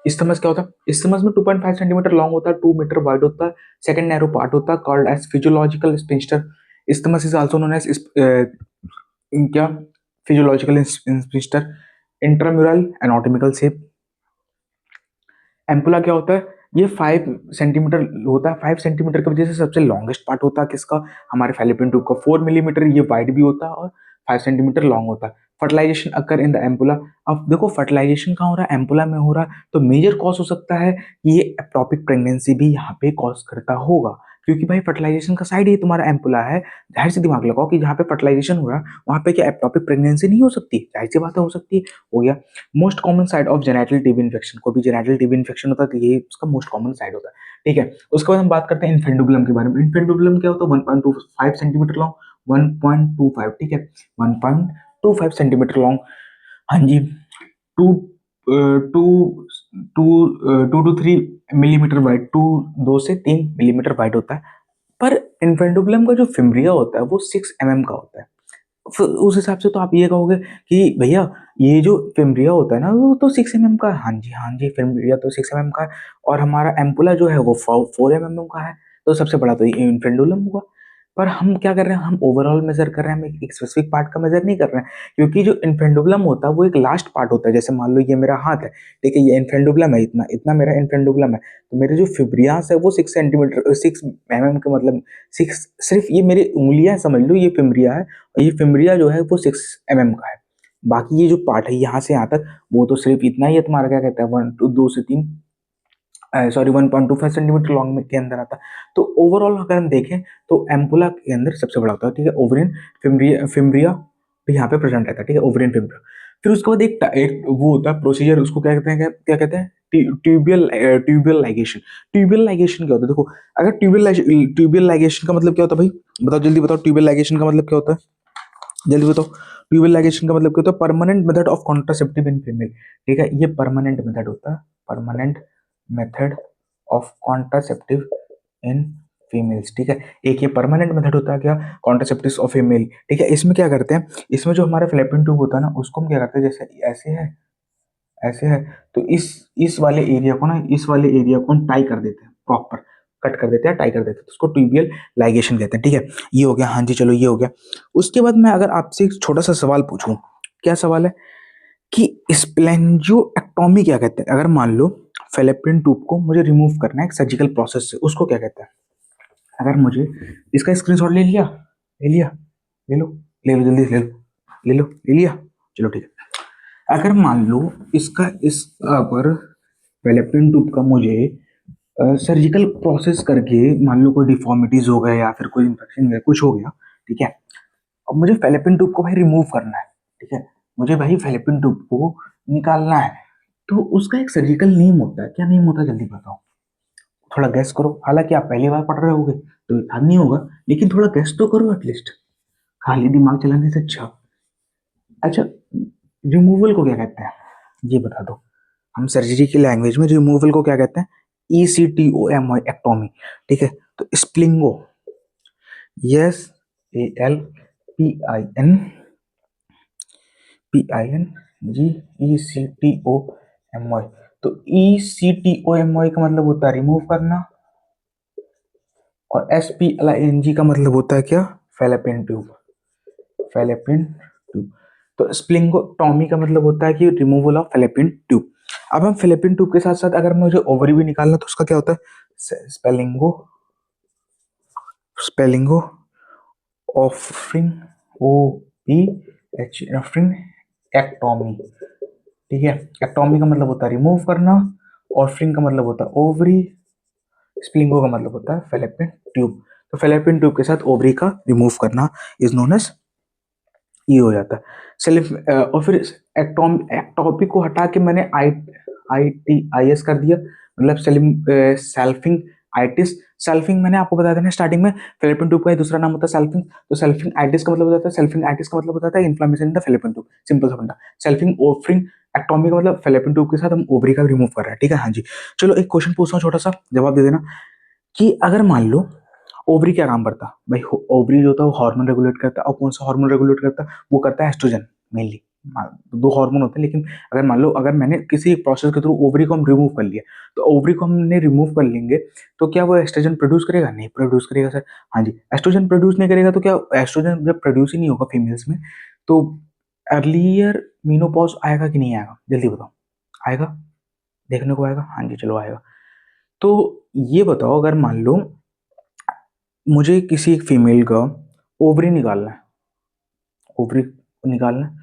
इस्थमस क्या होता है? इस्थमस में 2.5 सेंटीमीटर लॉन्ग होता है, 2 मीटर वाइड होता है, सेकंड नैरो पार्ट होता है called as physiological sphincter. Isthmus is also known as क्या physiological sphincter, intramural anatomical shape. Ampulla क्या होता है? ये 5 सेंटीमीटर होता है, 5 सेंटीमीटर की वजह से सबसे लॉन्गेस्ट पार्ट होता है किसका, हमारे फैलोपियन ट्यूब का। 4 मिलीमीटर ये वाइड भी होता है और 5 सेंटीमीटर लॉन्ग होता है। Fertilization occur in the ampulla. अब देखो फर्टिलाइजेशन कहाँ हो रहा है, एम्पुला में हो रहा है, तो मेजर कॉज हो सकता है कि ये एप्टॉपिक प्रेगनेंसी भी यहाँ पे कॉज करता होगा, क्योंकि भाई फर्टिलाइजेशन का साइड ही तुम्हारा एम्पुला है। जाहिर से दिमाग लगाओ कि जहाँ पे फर्टिलाइजेशन हो रहा है वहाँ पे क्या एप्टॉपिक प्रेगनेंसी नहीं हो सकती? जाहिर सी बात है हो सकती है। हो गया। Most common side of genital TB infection, को भी जेनेटल टीबी इन्फेक्शन होता है तो ये उसका मोस्ट कॉमन साइड होता है। ठीक है, उसके बाद हम बात करते हैं इन्फेंडुबुलम के बारे में। इन्फेंडुबुलम क्या होता है? 1.25 सेंटीमीटर लॉन्ग, 1.25, ठीक है, 1.25 सेंटीमीटर लॉन्ग। हाँ जी। Two two two 2 to 3 millimetre wide, 2 से 3 मिलीमीटर वाइड होता है। पर इन्फेंडुबुलम का जो फिम्ब्रिया होता है वो 6 mm का होता है। फिर उस हिसाब से तो आप ये कहोगे कि भैया ये जो फिम्ब्रिया होता है ना वो तो 6 mm का है। हाँ जी हाँ जी, फिम्ब्रिया तो 6 mm का है और हमारा एम्पुला जो है वो 4 mm का है, तो सबसे बड़ा तो ये इन्फेंडुलम हुआ। पर हम क्या कर रहे हैं, हम ओवरऑल मेजर कर रहे हैं, हम एक स्पेसिफिक पार्ट का मेजर नहीं कर रहे हैं, क्योंकि जो इन्फेंडुबलम होता है वो एक लास्ट पार्ट होता है। जैसे मान लो ये मेरा हाथ है, ठीक है, ये इन्फेंडुबलम है, इतना इतना मेरा इन्फेंडुबलम है, तो मेरे जो फिब्रियास है वो 6 सेंटीमीटर 6 mm का मतलब 6, सिर्फ ये मेरी उंगलियां समझ लो, ये फिम्ब्रिया है और ये फिम्ब्रिया जो है वो 6 mm का है। बाकी ये जो पार्ट है यहाँ से यहाँ तक वो तो सिर्फ इतना ही है, तुम्हारा क्या कहता है 2 से 3 सॉरी 1.25 सेंटीमीटर लॉन्ग में के अंदर आता है। तो ओवरऑल अगर हम देखें तो एम्पुला के अंदर सबसे बड़ा होता है, ठीक है, ओवरियन फिम्ब्रिया, फिम्ब्रिया भी यहाँ पे प्रेजेंट रहता है, ठीक है, ओवरियन फिम्ब्रिया। फिर उसके बाद एक वो होता है प्रोसीजर, उसको क्या कहते हैं, क्या कहते हैं, ट्यूबियल लाइगेशन। ट्यूबियल लाइगेशन क्या होता है? देखो अगर ट्यूबियल लाइगेशन का मतलब क्या होता है भाई, बताओ जल्दी बताओ, ट्यूबियल लाइगेशन का मतलब क्या होता है, जल्दी बताओ। ट्यूबियल लाइगेशन का मतलब क्या होता है? Permanent method of contraceptive in female, ठीक है, ये परमानेंट मेथड होता है, permanent method of contraceptive in females, ठीक है। एक ये परमानेंट मेथड होता है क्या, कॉन्ट्रासेप्टिव ऑफ फीमेल, ठीक है। इसमें क्या करते हैं, इसमें जो हमारा फ्लैपियन ट्यूब होता है ना उसको हम क्या करते हैं, जैसे ऐसे है, ऐसे है, तो इस वाले एरिया को ना, इस वाले एरिया को हम टाई कर देते हैं, प्रॉपर कट कर देते हैं, टाई कर देते हैं, तो उसको ट्यूबियल लाइगेशन कहते हैं, ठीक है। ये हो गया, हाँ जी चलो ये हो गया। उसके बाद मैं अगर आपसे एक छोटा सा सवाल पूछूं, क्या सवाल है कि स्प्लेंजियोएक्टोमी क्या कहते हैं? अगर मान लो फेलोपियन ट्यूब को मुझे रिमूव करना है एक सर्जिकल प्रोसेस से, उसको क्या कहते हैं? अगर मुझे इसका स्क्रीनशॉट ले लिया, ले लिया, ले लो, ले लो जल्दी से ले लो, ले लो, ले लिया, चलो ठीक है। अगर मान लो इसका इस पर फेलोपियन ट्यूब का मुझे सर्जिकल प्रोसेस करके मान लो कोई डिफॉर्मिटीज हो गया या फिर कोई इन्फेक्शन हो गया, कुछ हो गया, ठीक है, अब मुझे फेलोपियन ट्यूब को भाई रिमूव करना है, ठीक है, मुझे भाई फेलोपियन ट्यूब को निकालना है, तो उसका एक सर्जिकल नेम होता है, क्या नेम होता है जल्दी बताओ, थोड़ा गैस करो। हालांकि आप पहली बार पढ़ रहे होगे तो याद नहीं होगा, लेकिन थोड़ा गैस तो करो एटलीस्ट, खाली दिमाग चलाने से अच्छा। अच्छा, रिमूवल को क्या कहते हैं ये बता दो, हम सर्जरी की लैंग्वेज में रिमूवल को क्या कहते हैं? ECTOMY, एक्टोमी, ठीक है। तो स्प्लिंगो, SALPINGECTOMY, तो ECTOMY का मतलब होता है रिमूव करना, और SPLING का मतलब होता है क्या? Fallopian tube, fallopian tube. तो स्प्लिंगोटॉमी का मतलब होता है कि रिमूवल ऑफ फेलोपियन ट्यूब। अब हम फेलोपियन ट्यूब के साथ साथ अगर मुझे ओवरी भी निकालना तो उसका क्या होता है? स्पेलिंगो, स्पेलिंगो ऑफरिंग, OPH, ऑफरिंग एक्टोमी, ठीक है। एक्टोमी का मतलब होता है रिमूव करना, ऑफरिंग का मतलब होता है ओवरी, स्प्लिंगो का मतलब होता है फेलोपियन ट्यूब। तो फेलोपियन ट्यूब के साथ ओवरी का रिमूव करना इज नोन एज, ये हो जाता है सेल्फ। और फिर एक्टोपी को हटा के मैंने ITIS कर दिया, मतलब सेल्फिंग आइटिस, सेल्फिंग मैंने आपको बताया था ना स्टार्टिंग में, फेलोपियन ट्यूब का दूसरा नाम होता है सेल्फिंग। तो सेल्फिंग आइटिस का मतलब हो जाता है, सेल्फिंग आइटिस का मतलब होता है inflammation in the fallopian tube, simple सा फंडा। सेल्फिंग ओफरिंग एक्टोमी का मतलब फेलोपियन ट्यूब के साथ हम ओवरी का रिमूव कर रहे हैं, ठीक है। हाँ जी, चलो एक क्वेश्चन पूछता हूँ छोटा सा, जवाब दे देना कि अगर मान लो ओवरी क्या काम करता भाई, ओवरी जो होता है वो हार्मोन रेगुलेट करता है, और कौन सा हार्मोन रेगुलेट करता है, वो करता है एस्ट्रोजन मेनली। दो हार्मोन होते हैं, लेकिन अगर मान लो अगर मैंने किसी प्रोसेस के थ्रू ओवरी को हम रिमूव कर लिया, तो ओवरी को हमने रिमूव कर लेंगे तो क्या वो एस्ट्रोजन प्रोड्यूस करेगा? नहीं प्रोड्यूस करेगा सर। हाँ जी, एस्ट्रोजन प्रोड्यूस नहीं करेगा तो क्या एस्ट्रोजन जब प्रोड्यूस ही नहीं होगा फीमेल्स में, तो अर्लियर मीनोपॉज आएगा कि नहीं आएगा? जल्दी बताओ, आएगा? देखने को आएगा? हाँ जी चलो आएगा। तो ये बताओ, अगर मान लो मुझे किसी एक फीमेल का ओवरी निकालना है, ओवरी निकालना है,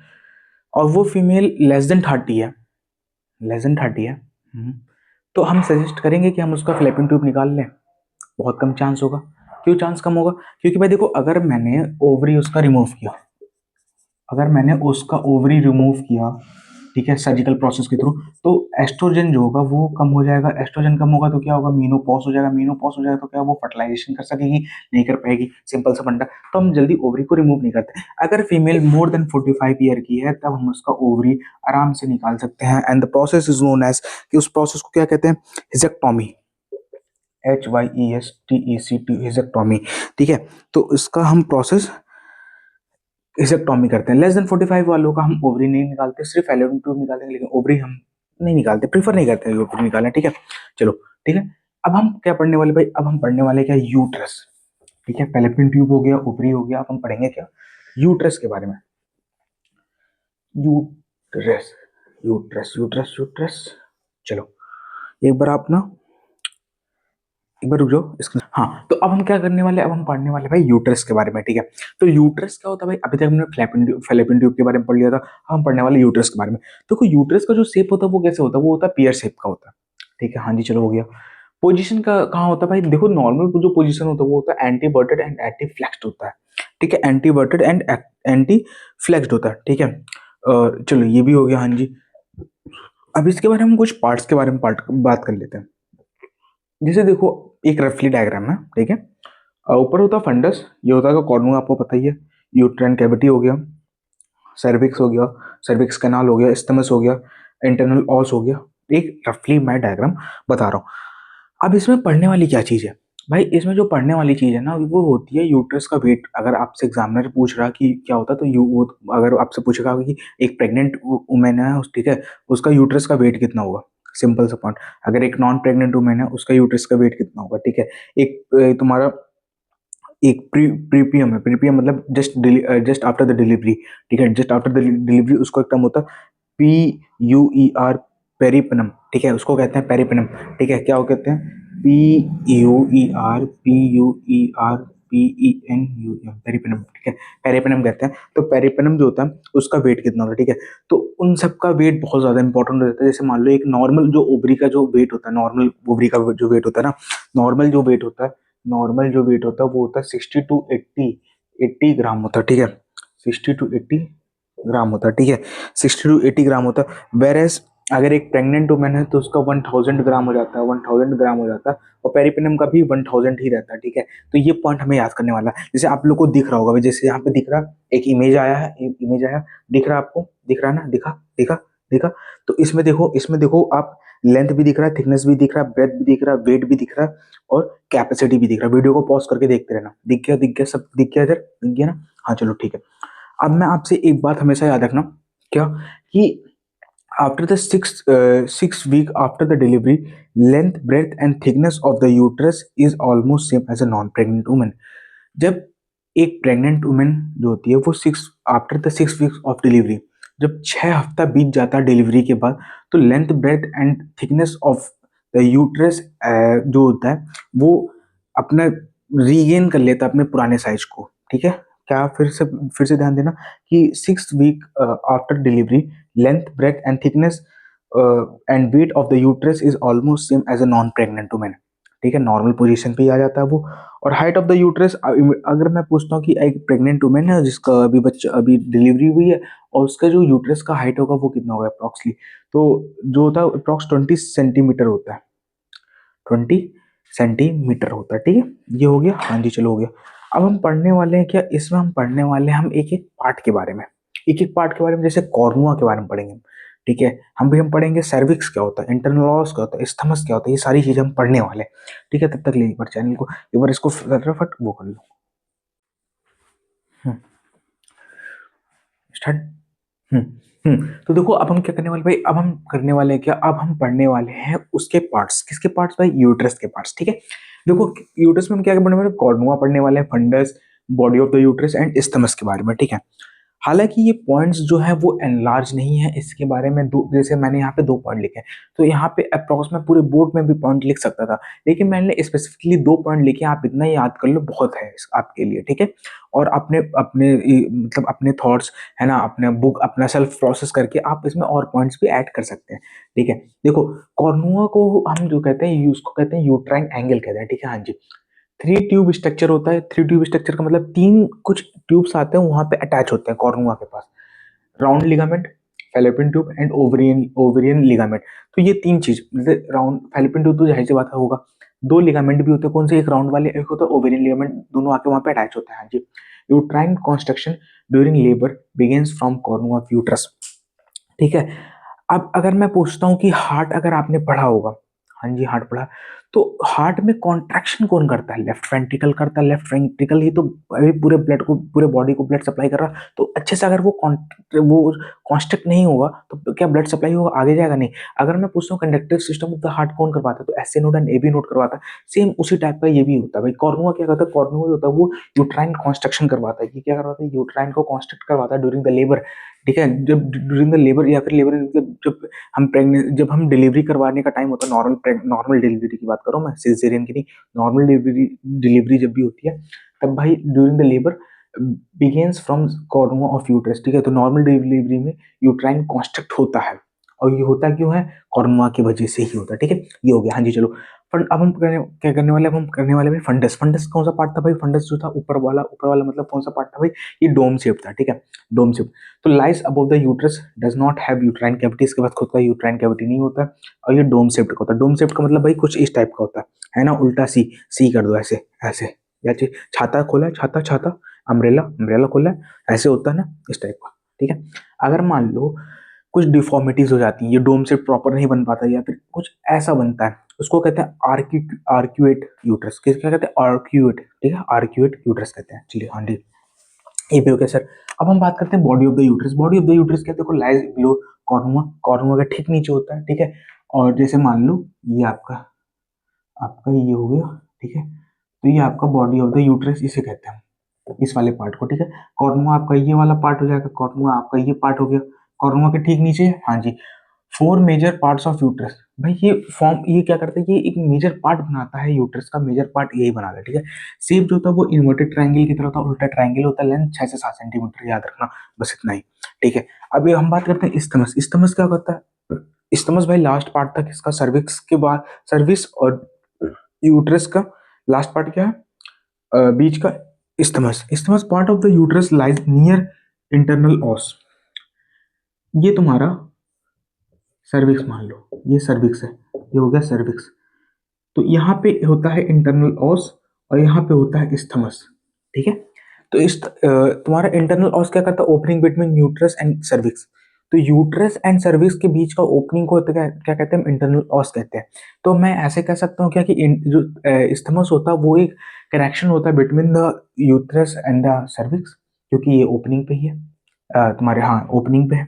और वो फीमेल लेस देन 30 है, लेस देन 30 है, तो हम सजेस्ट करेंगे कि हम उसका फ्लैपिंग ट्यूब निकाल लें? बहुत कम चांस होगा। क्यों चांस कम होगा? क्योंकि भाई देखो, अगर मैंने ओवरी उसका रिमूव किया, अगर मैंने उसका ओवरी रिमूव किया, ठीक है, सर्जिकल प्रोसेस के थ्रू, तो एस्ट्रोजन जो होगा वो कम हो जाएगा। एस्ट्रोजन कम होगा तो क्या होगा? मीनोपॉज हो जाएगा। मीनोपॉज हो जाएगा तो क्या वो फर्टिलाइजेशन कर सकेगी? नहीं कर पाएगी, सिंपल सा फंडा। तो हम जल्दी ओवरी को रिमूव नहीं करते। अगर फीमेल मोर देन 45 ईयर की है, तब हम उसका ओवरी आराम से निकाल सकते हैं, and the process is known as, कि उस प्रोसेस को क्या कहते हैं? हिजेक्टोमी, HYESTECT, हिजेक्टोमी, ठीक है। तो इसका हम प्रोसेस हिसेक्टोमी करते हैं। लेस देन 45 वालों का हम ओवरी नहीं निकालते, सिर्फ फेलोपियन ट्यूब निकालेंगे, लेकिन ओवरी हम नहीं निकालते, प्रीफर नहीं करते ओवरी निकालना, ठीक है। चलो ठीक है, अब हम क्या पढ़ने वाले भाई? अब हम पढ़ने वाले क्या? यूट्रस, ठीक है। फेलोपियन ट्यूब हो गया, ओवरी हो गया, अब हम पढ़ेंगे क्या? यूट्रस के बारे में। Uterus, uterus, uterus, uterus. चलो एक बार आप ना, एक बार रुक जाओ इसका। हाँ, तो अब हम क्या करने वाले? अब हम पढ़ने वाले भाई यूट्रस के बारे में, ठीक है। तो यूट्रस क्या होता है भाई? अभी तक हमने फेलोपियन ट्यूब के बारे में पढ़ लिया था, हम पढ़ने वाले यूट्रस के बारे में। तो यूट्रस का जो शेप होता है वो कैसे होता है? वो होता है पियर शेप का होता है, ठीक है। हाँ जी चलो हो गया। पोजीशन का कहाँ होता है भाई? देखो नॉर्मल जो पोजीशन होता है वो होता है एंटीवर्टेड एंड एंटी फ्लेक्स्ड होता है, ठीक है। एंटीवर्टेड एंड एंटी फ्लेक्स्ड होता है, ठीक है। चलो ये भी हो गया, हाँ जी। अब इसके बारे में कुछ पार्ट्स के बारे में बात कर लेते हैं। जैसे देखो, एक रफली डायग्राम है, ठीक है। ऊपर होता फंडस, ये होता है कॉर्नू, आपको पता ही है। यूट्राइन कैविटी हो गया, सर्विक्स हो गया, सर्विक्स कैनाल हो गया, स्टमस हो गया, इंटरनल ऑस हो गया। एक रफली मैं डायग्राम बता रहा हूँ। अब इसमें पढ़ने वाली क्या चीज़ है भाई? इसमें जो पढ़ने वाली चीज़ है ना, वो होती है यूट्रस का वेट। अगर आपसे एग्जामिनर पूछ रहा कि क्या होता है, तो अगर आपसे पूछेगा कि एक प्रेग्नेंट वुमेन है, ठीक है, उसका यूट्रस का वेट कितना होगा? सिंपल सा पॉइंट। अगर एक नॉन प्रेग्नेंट वुमेन है, उसका यूट्रस का वेट कितना होगा? ठीक है। एक तुम्हारा एक प्रीपियम है, प्रीपियम मतलब जस्ट आफ्टर द डिलीवरी, ठीक है, जस्ट आफ्टर द डिलीवरी, उसको एक टर्म होता है PUER, पेरिपनम, ठीक है, उसको कहते हैं पेरिपनम, ठीक है। क्या वो कहते हैं? PUER, पेरिपनम, ठीक है, पेरिपनम कहते हैं। तो पेरिपनम जो होता है उसका वेट कितना होता है, ठीक है। तो उन सब का वेट बहुत ज्यादा इंपॉर्टेंट हो जाता है। जैसे मान लो एक नॉर्मल जो ओवरी का जो वेट होता है, नॉर्मल ओवरी का जो वेट होता है ना, नॉर्मल जो वेट होता है, नॉर्मल जो वेट होता है वो होता है 60 to 80 ग्राम होता है, ठीक है। 60 to 80 ग्राम होता है, ठीक है। 60 to 80 ग्राम होता है। वेर एज अगर एक प्रेग्नेंट वुमेन है तो उसका 1000 ग्राम हो जाता है, 1000 ग्राम हो जाता है। और पेरिपेनम का भी 1000 ही रहता है, ठीक है। तो ये पॉइंट हमें याद करने वाला है। जैसे आप लोग को दिख रहा होगा भाई, जैसे यहाँ पे दिख रहा, एक इमेज आया है, एक इमेज आया, दिख रहा आपको? दिख रहा है ना? दिखा, दिखा, दिखा। तो इसमें देखो आप, लेंथ भी दिख रहा है, थिकनेस भी दिख रहा है, ब्रेथ भी दिख रहा है, वेट भी दिख रहा है, और कैपेसिटी भी दिख रहा है। वीडियो को पॉज करके देखते रहना। दिख गया? दिख गया? सब दिख गया? इधर दिख गया ना? हाँ चलो ठीक है। अब मैं आपसे एक बात हमेशा याद रखना, क्या? कि after the six week after the delivery, length, breadth and thickness of the uterus is almost same as a non pregnant women. जब एक प्रेग्नेंट वुमेन जो होती है वो after the 6 weeks of delivery, जब 6 हफ्ता बीत जाता है डिलीवरी के बाद, तो length, breadth and thickness of the uterus जो होता है वो अपना रीगेन कर लेता है अपने पुराने साइज को, ठीक है। क्या? फिर से ध्यान देना कि 6 week after delivery, length, breadth and thickness and weight of the uterus is almost same as a non pregnant women, ठीक है। नॉर्मल पोजीशन पे ही आ जाता है वो। और हाइट ऑफ द यूट्रस, अगर मैं पूछता हूँ कि एक प्रेग्नेंट वुमेन है जिसका अभी डिलीवरी हुई है, और उसका जो यूट्रस का हाइट होगा वो कितना होगा अप्रॉक्सली? तो जो होता है अप्रॉक्स 20 सेंटीमीटर होता है, 20 सेंटीमीटर होता है। ठीक है, ये हो गया। हाँ जी, चलो हो गया। अब हम पढ़ने वाले हैं क्या, इसमें हम पढ़ने वाले हैं हम एक एक पार्ट के बारे में, एक एक पार्ट के बारे में, जैसे कॉर्नुआ के बारे में पढ़ेंगे हम। ठीक है, हम पढ़ेंगे सर्विक्स क्या होता है, इंटरनल ऑस क्या होता है, स्थमस क्या होता है, ये सारी चीजें हम पढ़ने वाले हैं। ठीक है, तब तक लिए एक बार चैनल को, एक बार इसको फटाफट वो कर लो। स्टार्ट। हम्म तो देखो अब हम क्या करने वाले भाई, अब हम करने वाले हैं क्या, अब हम पढ़ने वाले हैं उसके पार्ट्स। किसके पार्ट्स भाई, यूट्रस के पार्ट्स। ठीक है, देखो यूट्रस में हम क्या पढ़ने वाले हैं, कॉर्नुआ पढ़ने वाले हैं, fundus, body of the uterus and isthmus के बारे में। ठीक है, हालांकि ये पॉइंट्स जो है वो एनलार्ज नहीं है, इसके बारे में दो, जैसे मैंने यहाँ पे 2 पॉइंट लिखे हैं, तो यहाँ पे अप्रोक्स में पूरे बोर्ड में भी पॉइंट लिख सकता था, लेकिन मैंने स्पेसिफिकली 2 पॉइंट लिखे, आप इतना ही याद कर लो बहुत है आपके लिए। ठीक है, और अपने अपने मतलब अपने थॉट्स है ना, अपने बुक अपना सेल्फ प्रोसेस करके आप इसमें और पॉइंट्स भी ऐड कर सकते हैं। ठीक है, देखो कॉर्नुआ को हम जो कहते हैं, उसको कहते हैं यूट्राइन एंगल कहते हैं। ठीक है, हाँ जी, 3 ट्यूब स्ट्रक्चर होता है। 3 ट्यूब स्ट्रक्चर का मतलब 3 कुछ ट्यूब्स आते हैं वहां पे अटैच होते हैं कॉर्नुआ के पास, round ligament, fallopian tube and ovarian ovarian ligament. तो ये 3 चीज, मतलब राउंड फैलोपियन ट्यूब तो जाहिर सी बात होगा, 2 लिगामेंट भी होते हैं, कौन से, एक राउंड वाले, एक होता है ओवेरियन लिगामेंट, दोनों आके वहां पे अटैच होते हैं। हाँ जी, uterine construction during labour begins from cornua of uterus. ठीक है, अब अगर मैं पूछता हूँ कि हार्ट अगर आपने पढ़ा होगा, हाँ जी हार्ट पढ़ा, तो हार्ट में कॉन्ट्रैक्शन कौन करता है, लेफ्ट वेंट्रिकल करता है। लेफ्ट वेंट्रिकल ही तो अभी पूरे ब्लड को, पूरे बॉडी को ब्लड सप्लाई कर रहा है, तो अच्छे से अगर वो कॉन्स्ट्रक्ट नहीं होगा तो क्या ब्लड सप्लाई होगा, आगे जाएगा नहीं। अगर मैं पूछता हूँ conductive system of the heart कौन करवाता है, तो SA node and AV node करवाता है। सेम उसी टाइप का ये भी होता है भाई। कॉर्नुआ क्या करता है, कॉर्नुआ जो होता है वो यूट्राइन कॉन्स्ट्रक्शन करवाता है। ये क्या करवाता है, यूट्राइन को कॉन्स्ट्रक्ट करवाता है ड्यूरिंग द लेबर। ठीक है, जब ड्यूरिंग द लेबर या फिर लेबर मतलब जब हम प्रेग्नेंट, जब हम डिलीवरी करवाने का टाइम होता है, नॉर्मल डिलीवरी की बात करूँ मैं, सिजेरियन की नहीं, नॉर्मल डिलीवरी, डिलीवरी जब भी होती है तब भाई during the labour begins from cornua of uterus. ठीक है, तो नॉर्मल डिलीवरी में यूट्राइन कॉन्स्ट्रक्ट होता है, और ये होता क्यों है, कॉर्नुआ की वजह से ही होता है। ठीक है, ये हो गया। हाँ जी, चलो फंड, अब हम क्या करने वाले, अब हम करने वाले भाई फंडस। फंडस कौन सा पार्ट था भाई, फंडस जो था ऊपर वाला, ऊपर वाला मतलब कौन सा पार्ट था भाई, ये डोम शेप था। ठीक है, डोम शेप, तो lies above the uterus, does not have uterine cavity, इसके बाद खुद का यूट्राइन कैविटी नहीं होता, और ये डोम शेप्ड का होता है। डोम शेप्ड का मतलब भाई कुछ इस टाइप का होता है ना, उल्टा सी, सी कर दो ऐसे ऐसे, या छाता खोला है, छाता छाता, अम्ब्रेला अम्ब्रेला खोला है, ऐसे होता है ना, इस टाइप का। ठीक है, अगर मान लो कुछ डिफॉर्मिटीज हो जाती हैं, ये डोम शेप प्रॉपर नहीं बन पाता, या फिर कुछ ऐसा बनता है, उसको कहते हैं आर्क्यूएट यूट्रस। किस क्या कहते हैं, आर्क्यूएट। ठीक है, आर्क्यूएट यूट्रस कहते हैं। चलिए हाँ जी, ये भी हो गया सर। अब हम बात करते हैं body of the uterus. Body of the uterus क्या, देखो लाइज बिलो कॉर्नुआ, कॉर्नुआ के ठीक नीचे होता है। ठीक है, और जैसे मान लो ये आपका आपका ये हो गया। ठीक है, तो ये आपका बॉडी ऑफ द यूट्रस इसे कहते हैं, इस वाले पार्ट को। ठीक है, कॉर्नुआ आपका ये वाला पार्ट हो जाएगा, कॉर्नुआ आपका ये पार्ट हो गया, कॉर्नुआ के ठीक नीचे, हाँ जी, 4 मेजर पार्ट्स ऑफ यूट्रस। भाई ये फॉर्म, ये क्या करता है, ये एक मेजर पार्ट बनाता है, यूट्रस का मेजर पार्ट यही बनाता है। ठीक है, शेप जो होता है वो इन्वर्टेड ट्रायंगल की तरह होता है, उल्टा ट्रायंगल होता है, लेंथ 6 से 7 सेंटीमीटर, याद रखना, बस इतना ही। ठीक है, अब ये हम बात करते हैं इस्थमस। इस्थमस क्या करता है, इस्थमस भाई लास्ट पार्ट था किसका, सर्विक्स के बाद, सर्विस और यूट्रस का लास्ट पार्ट क्या है, बीच का, isthmus. Isthmus part of the uterus lies near internal ऑस। ये तुम्हारा सर्विक्स मान लो, ये सर्विक्स है, ये हो गया सर्विक्स। तो यहाँ पे होता है इंटरनल ऑस, और यहाँ पे होता है इस्थमस। ठीक है, तो इस तुम्हारा इंटरनल ऑस क्या करता है, opening between uterus and cervix. तो यूट्रस एंड सर्विक्स के बीच का ओपनिंग को क्या कहते हैं, इंटरनल ऑस कहते हैं। तो मैं ऐसे कह सकता हूँ क्या कि जो इस्थमस होता है वो एक कनेक्शन होता है between the uterus and the cervix, क्योंकि ये ओपनिंग पे ही है, तुम्हारे हाँ ओपनिंग पे है।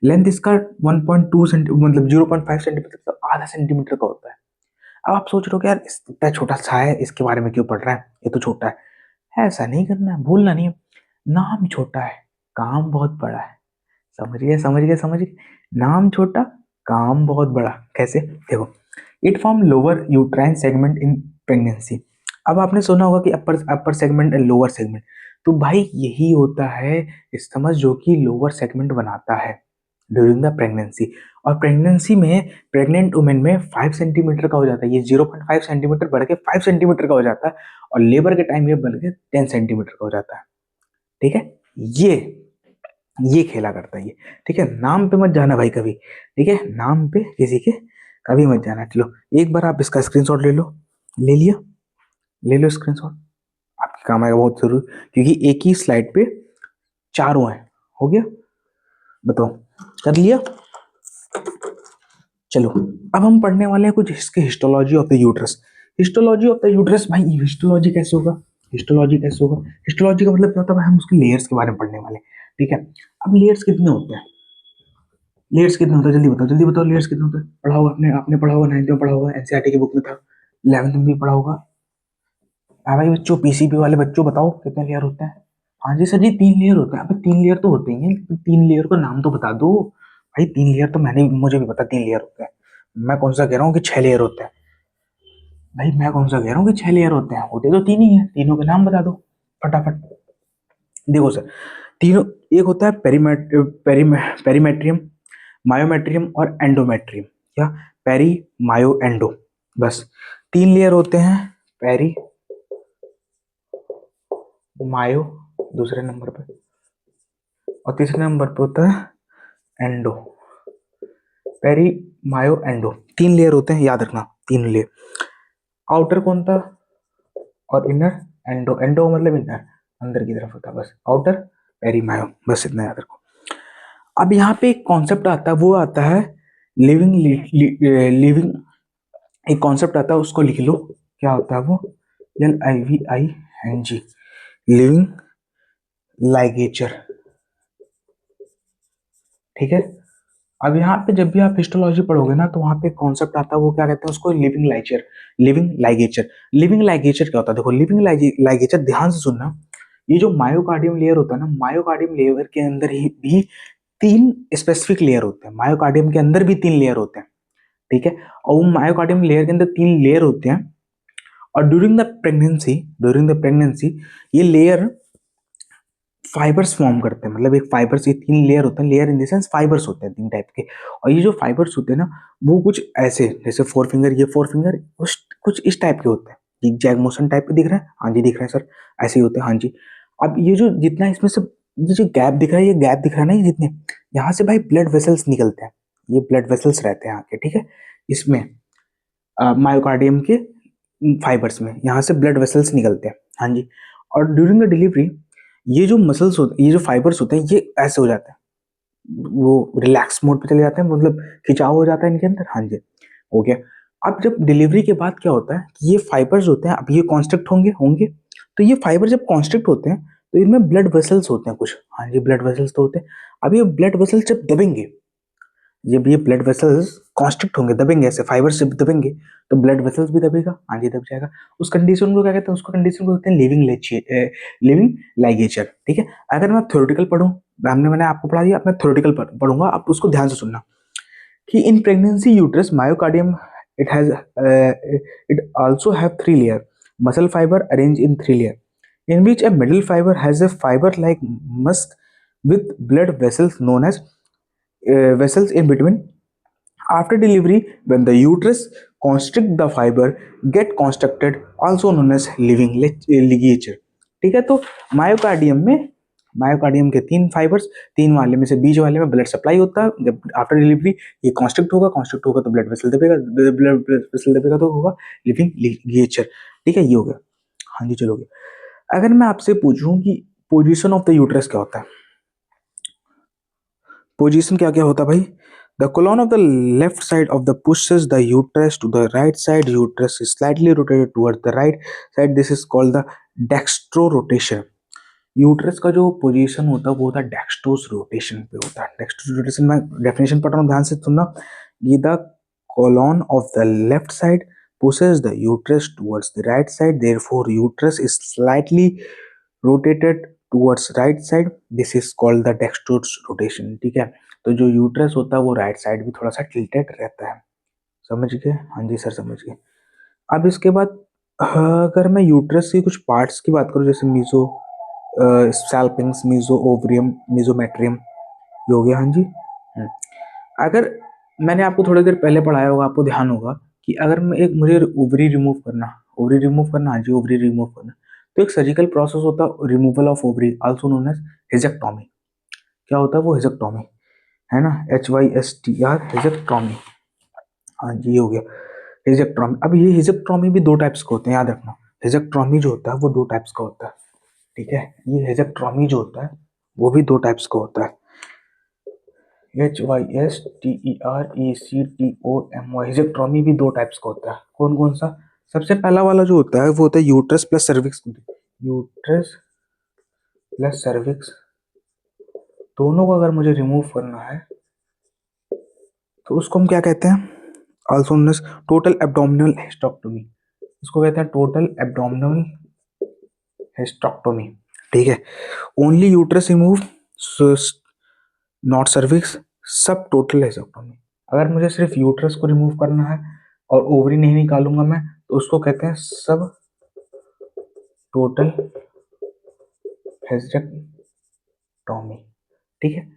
लेंथ इसका 1.2 सेंटीमीटर मतलब 0.5 सेंटीमीटर, तो आधा सेंटीमीटर का होता है। अब आप सोच रहे हो कि यार इतना छोटा सा है, इसके बारे में क्यों पढ़ रहा है, ये तो छोटा है। ऐसा नहीं करना है, भूलना नहीं है, नाम छोटा है, काम बहुत बड़ा है। समझ गए समझ गए समझ गए, नाम छोटा, काम बहुत बड़ा। कैसे, देखो, it form lower uterine segment in pregnancy. अब आपने सुना होगा कि upper upper segment and lower segment, तो भाई यही होता है स्टमच जो कि लोअर सेगमेंट बनाता है ड्यूरिंग द प्रेगनेंसी। और प्रेगनेंसी में प्रेग्नेंट वुमेन में 5 सेंटीमीटर का हो जाता है, ये 0.5 सेंटीमीटर बढ़ के 5 सेंटीमीटर का हो जाता है, और लेबर के टाइम ये बढ़ के 10 सेंटीमीटर का हो जाता है। ठीक है, ये ये खेला करता है ये। ठीक है, नाम पे मत जाना भाई कभी। ठीक है, नाम पे किसी के कभी मत जाना। चलो एक बार आप इसका स्क्रीनशॉट ले लो, ले लिया, ले लो स्क्रीनशॉट, आपके काम आएगा बहुत जरूर, क्योंकि एक ही स्लाइड पे चारों हैं। हो गया, बताओ कर लिया। चलो अब हम पढ़ने वाले हैं कुछ इसके histology of the uterus. Histology of the uterus, भाई हिस्टोलॉजी कैसे होगा, हिस्टोलॉजी कैसे होगा, हिस्टोलॉजी का मतलब क्या होता है भाई, हम उसके लेयर्स के बारे में पढ़ने वाले हैं, ठीक है। अब लेयर्स कितने होते हैं, लेयर्स कितने होते हैं, जल्दी बताओ, जल्दी बताओ, लेयर्स कितने होते हैं, पढ़ा होगा आपने, आपने पढ़ा होगा, 9th में पढ़ा होगा, एनसीईआरटी की बुक में था, 11th में भी पढ़ा होगा। हाँ भाई बच्चों, पीसीबी वाले बच्चों बताओ कितने लेयर होते हैं। हाँ जी सर जी, 3 लेयर होते हैं। अबे 3 लेयर तो होते ही हैं, लेकिन 3 लेयर का नाम तो बता दो भाई। 3 लेयर तो मैंने, मुझे भी पता 3 लेयर होते हैं। मैं कौन सा कह रहा हूँ कि 6 लेयर होते हैं, भाई मैं कौन सा कह रहा हूँ कि 6 लेयर होते हैं, होते तो तीन ही हैं, तीनों के नाम बता दो फटाफट। देखो सर, तीनों, एक होता है पेरीमेट्रियम, मायोमेट्रियम और एंडोमेट्रियम। क्या, पेरी, मायो, एंडो, बस 3 लेयर होते हैं। पेरी, मायो दूसरे नंबर पे, और तीसरे नंबर पे होता है एंडो। पेरी, मायो, एंडो, 3 लेयर होते हैं, याद रखना 3 लेयर। आउटर कौन था, और इनर, एंडो, एंडो मतलब इनर, अंदर की तरफ होता है, बस आउटर, पेरी, मायो, बस इतना याद रखो। अब यहाँ पे एक कॉन्सेप्ट आता है, वो आता है लिविंग, लिविंग, एक कॉन्सेप्ट आता है, उसको लिख लो, क्या होता है वो, LIVING, लिविंग लाइगेचर, ठीक है। अब यहाँ पे जब भी आप हिस्टोलॉजी पढ़ोगे ना, तो वहाँ पे कॉन्सेप्ट आता है, वो क्या कहते हैं उसको, living ligature, living ligature. Living ligature क्या होता है, देखो लिविंग लाइगेचर, ध्यान से सुनना। ये जो मायोकार्डियम लेयर होता है ना, मायोकार्डियम लेयर के अंदर ही भी 3 स्पेसिफिक लेयर होते हैं, मायोकार्डियम के अंदर भी 3 लेयर होते हैं, ठीक है। और वो मायोकार्डियम लेयर के अंदर 3 लेयर होते हैं, और ड्यूरिंग द प्रेगनेंसी ये लेयर फाइबर्स फॉर्म करते हैं, मतलब एक फाइबर्स, ये 3 लेयर होते हैं, layer in the sense fibres होते हैं 3 टाइप के। और ये जो फाइबर्स होते हैं ना, वो कुछ ऐसे, जैसे 4 फिंगर, ये 4 फिंगर कुछ इस टाइप के होते हैं। ये जैग मोशन टाइप के दिख रहा है, हाँ जी दिख रहा है सर, ऐसे ही होते हैं, हाँ जी। अब ये जो जितना इसमें से, ये जो गैप दिख रहा है, ये गैप दिख रहा है ना, ये जितने, यहाँ से भाई ब्लड वेसल्स निकलते हैं, ये ब्लड वेसल्स रहते हैं यहाँ के, ठीक है, इसमें मायोकार्डियम के फाइबर्स में, यहाँ से ब्लड वेसल्स निकलते हैं, हाँ जी। और ड्यूरिंग द डिलीवरी ये जो मसल्स होते, ये जो फाइबर्स होते हैं, ये ऐसे हो जाते हैं, वो रिलैक्स मोड पे चले जाते हैं, मतलब खिंचाव हो जाता है इनके अंदर, हाँ जी, हो गया। अब जब डिलीवरी के बाद क्या होता है कि ये फाइबर्स होते हैं, अब ये कॉन्स्ट्रिक्ट होंगे होंगे तो ये फाइबर जब कॉन्स्ट्रिक्ट होते हैं, तो इनमें ब्लड वेसल्स होते हैं कुछ, हाँ जी ब्लड वेसल्स तो होते हैं। अब ये ब्लड वेसल्स जब दबेंगे, जब ये ब्लड वेसल्स कॉन्स्ट्रिक्ट होंगे, दबेंगे, ऐसे फाइबर से दबेंगे, तो ब्लड वेसल्स भी दबेगा, हाँ जी दब जाएगा। उस कंडीशन को क्या कहते हैं, उसको कंडीशन को कहते हैं लिविंग लाइगेचर, ठीक है। अगर मैं थ्योरेटिकल पढ़ूँ, मैंने आपको पढ़ा दिया, अब मैं थ्योरेटिकल पढ़ूंगा, आप उसको ध्यान से सुनना कि in pregnancy uterus myocardium, it has it also have 3 layer muscle fiber arranged in 3 layer, in which a middle fiber has a fiber like musk with blood vessels known as vessels in between. After delivery, when the uterus constrict, the fiber get constructed, also known as living ligature, ठीक है। तो myocardium में, myocardium के 3 fibres, 3 वाले में से बीच वाले में ब्लड सप्लाई होता है, जब आफ्टर डिलीवरी ये कॉन्स्ट्रिक्ट होगा तो ब्लड वेसल दबेगा, ब्लड वेसल दबेगा तो होगा लिविंग लिगेचर, ठीक है, ये हो गया, हाँ जी चलो गया। अगर मैं आपसे पूछूं कि पोजीशन ऑफ द यूट्रस क्या होता है, पोजीशन क्या क्या होता है भाई, the colon of the left side of the pushes the uterus to the right side, uterus is slightly rotated toward the right side, this is called the dextro rotation। Uterus का जो position होता है वो होता है dextrose rotation पे होता है। डेक्स्ट्रोस रोटेशन में डेफिनेशन पढ़ रहा हूँ, ध्यान से सुनना। ये the colon of the left side pushes the uterus towards the right side, therefore uterus is slightly rotated towards right side, this is called the dextrose rotation, ठीक है। तो जो यूट्रस होता है वो राइट साइड भी थोड़ा सा टिल्टेड रहता है, समझ गए, हाँ जी सर समझ गए। अब इसके बाद अगर मैं यूट्रस की कुछ पार्ट्स की बात करूँ, जैसे मीजो सैल्पिंग्स, मीजो ओवरियम, मीजोमेट्रियम, ये हो गया, हाँ जी। अगर मैंने आपको थोड़ी देर पहले पढ़ाया होगा, आपको ध्यान होगा कि अगर मैं एक, मुझे ओवरी रिमूव करना, ओवरी रिमूव करना, हाँ जी ओवरी रिमूव करना, तो एक सर्जिकल प्रोसेस होता है removal of ovary, also known as hysterectomy. क्या होता है वो, हिजेक्टोमी, है ना, HYSTR, हिजेक्टोमी, हाँ जी ये हो गया। हिजेक्ट्रॉमी। अब ये हिजेक्ट्रॉमी भी दो टाइप्स के होते हैं, याद रखना। हिजेक्ट्रॉमी जो होता है वो दो टाइप्स का होता है, ठीक है। ये हिजेक्ट्रॉमी जो होता है वो भी दो टाइप्स का होता है। HYSTERECTOMY, हिजेक्ट्रॉमी भी दो टाइप्स का होता है। कौन कौन सा? सबसे पहला वाला जो होता है वो होता है uterus plus cervix. Uterus plus cervix दोनों को अगर मुझे रिमूव करना है तो उसको हम क्या कहते हैं? Also known as total abdominal hysterectomy. इसको कहते हैं टोटल एब्डोमिनल हिस्टेक्टोमी, ठीक है। Only uterus remove, not cervix, subtotal hysterectomy. अगर मुझे सिर्फ यूट्रस को रिमूव करना है और ओवरी नहीं निकालूंगा मैं, तो उसको कहते हैं सब टोटल हिस्टेक्टोमी, ठीक है।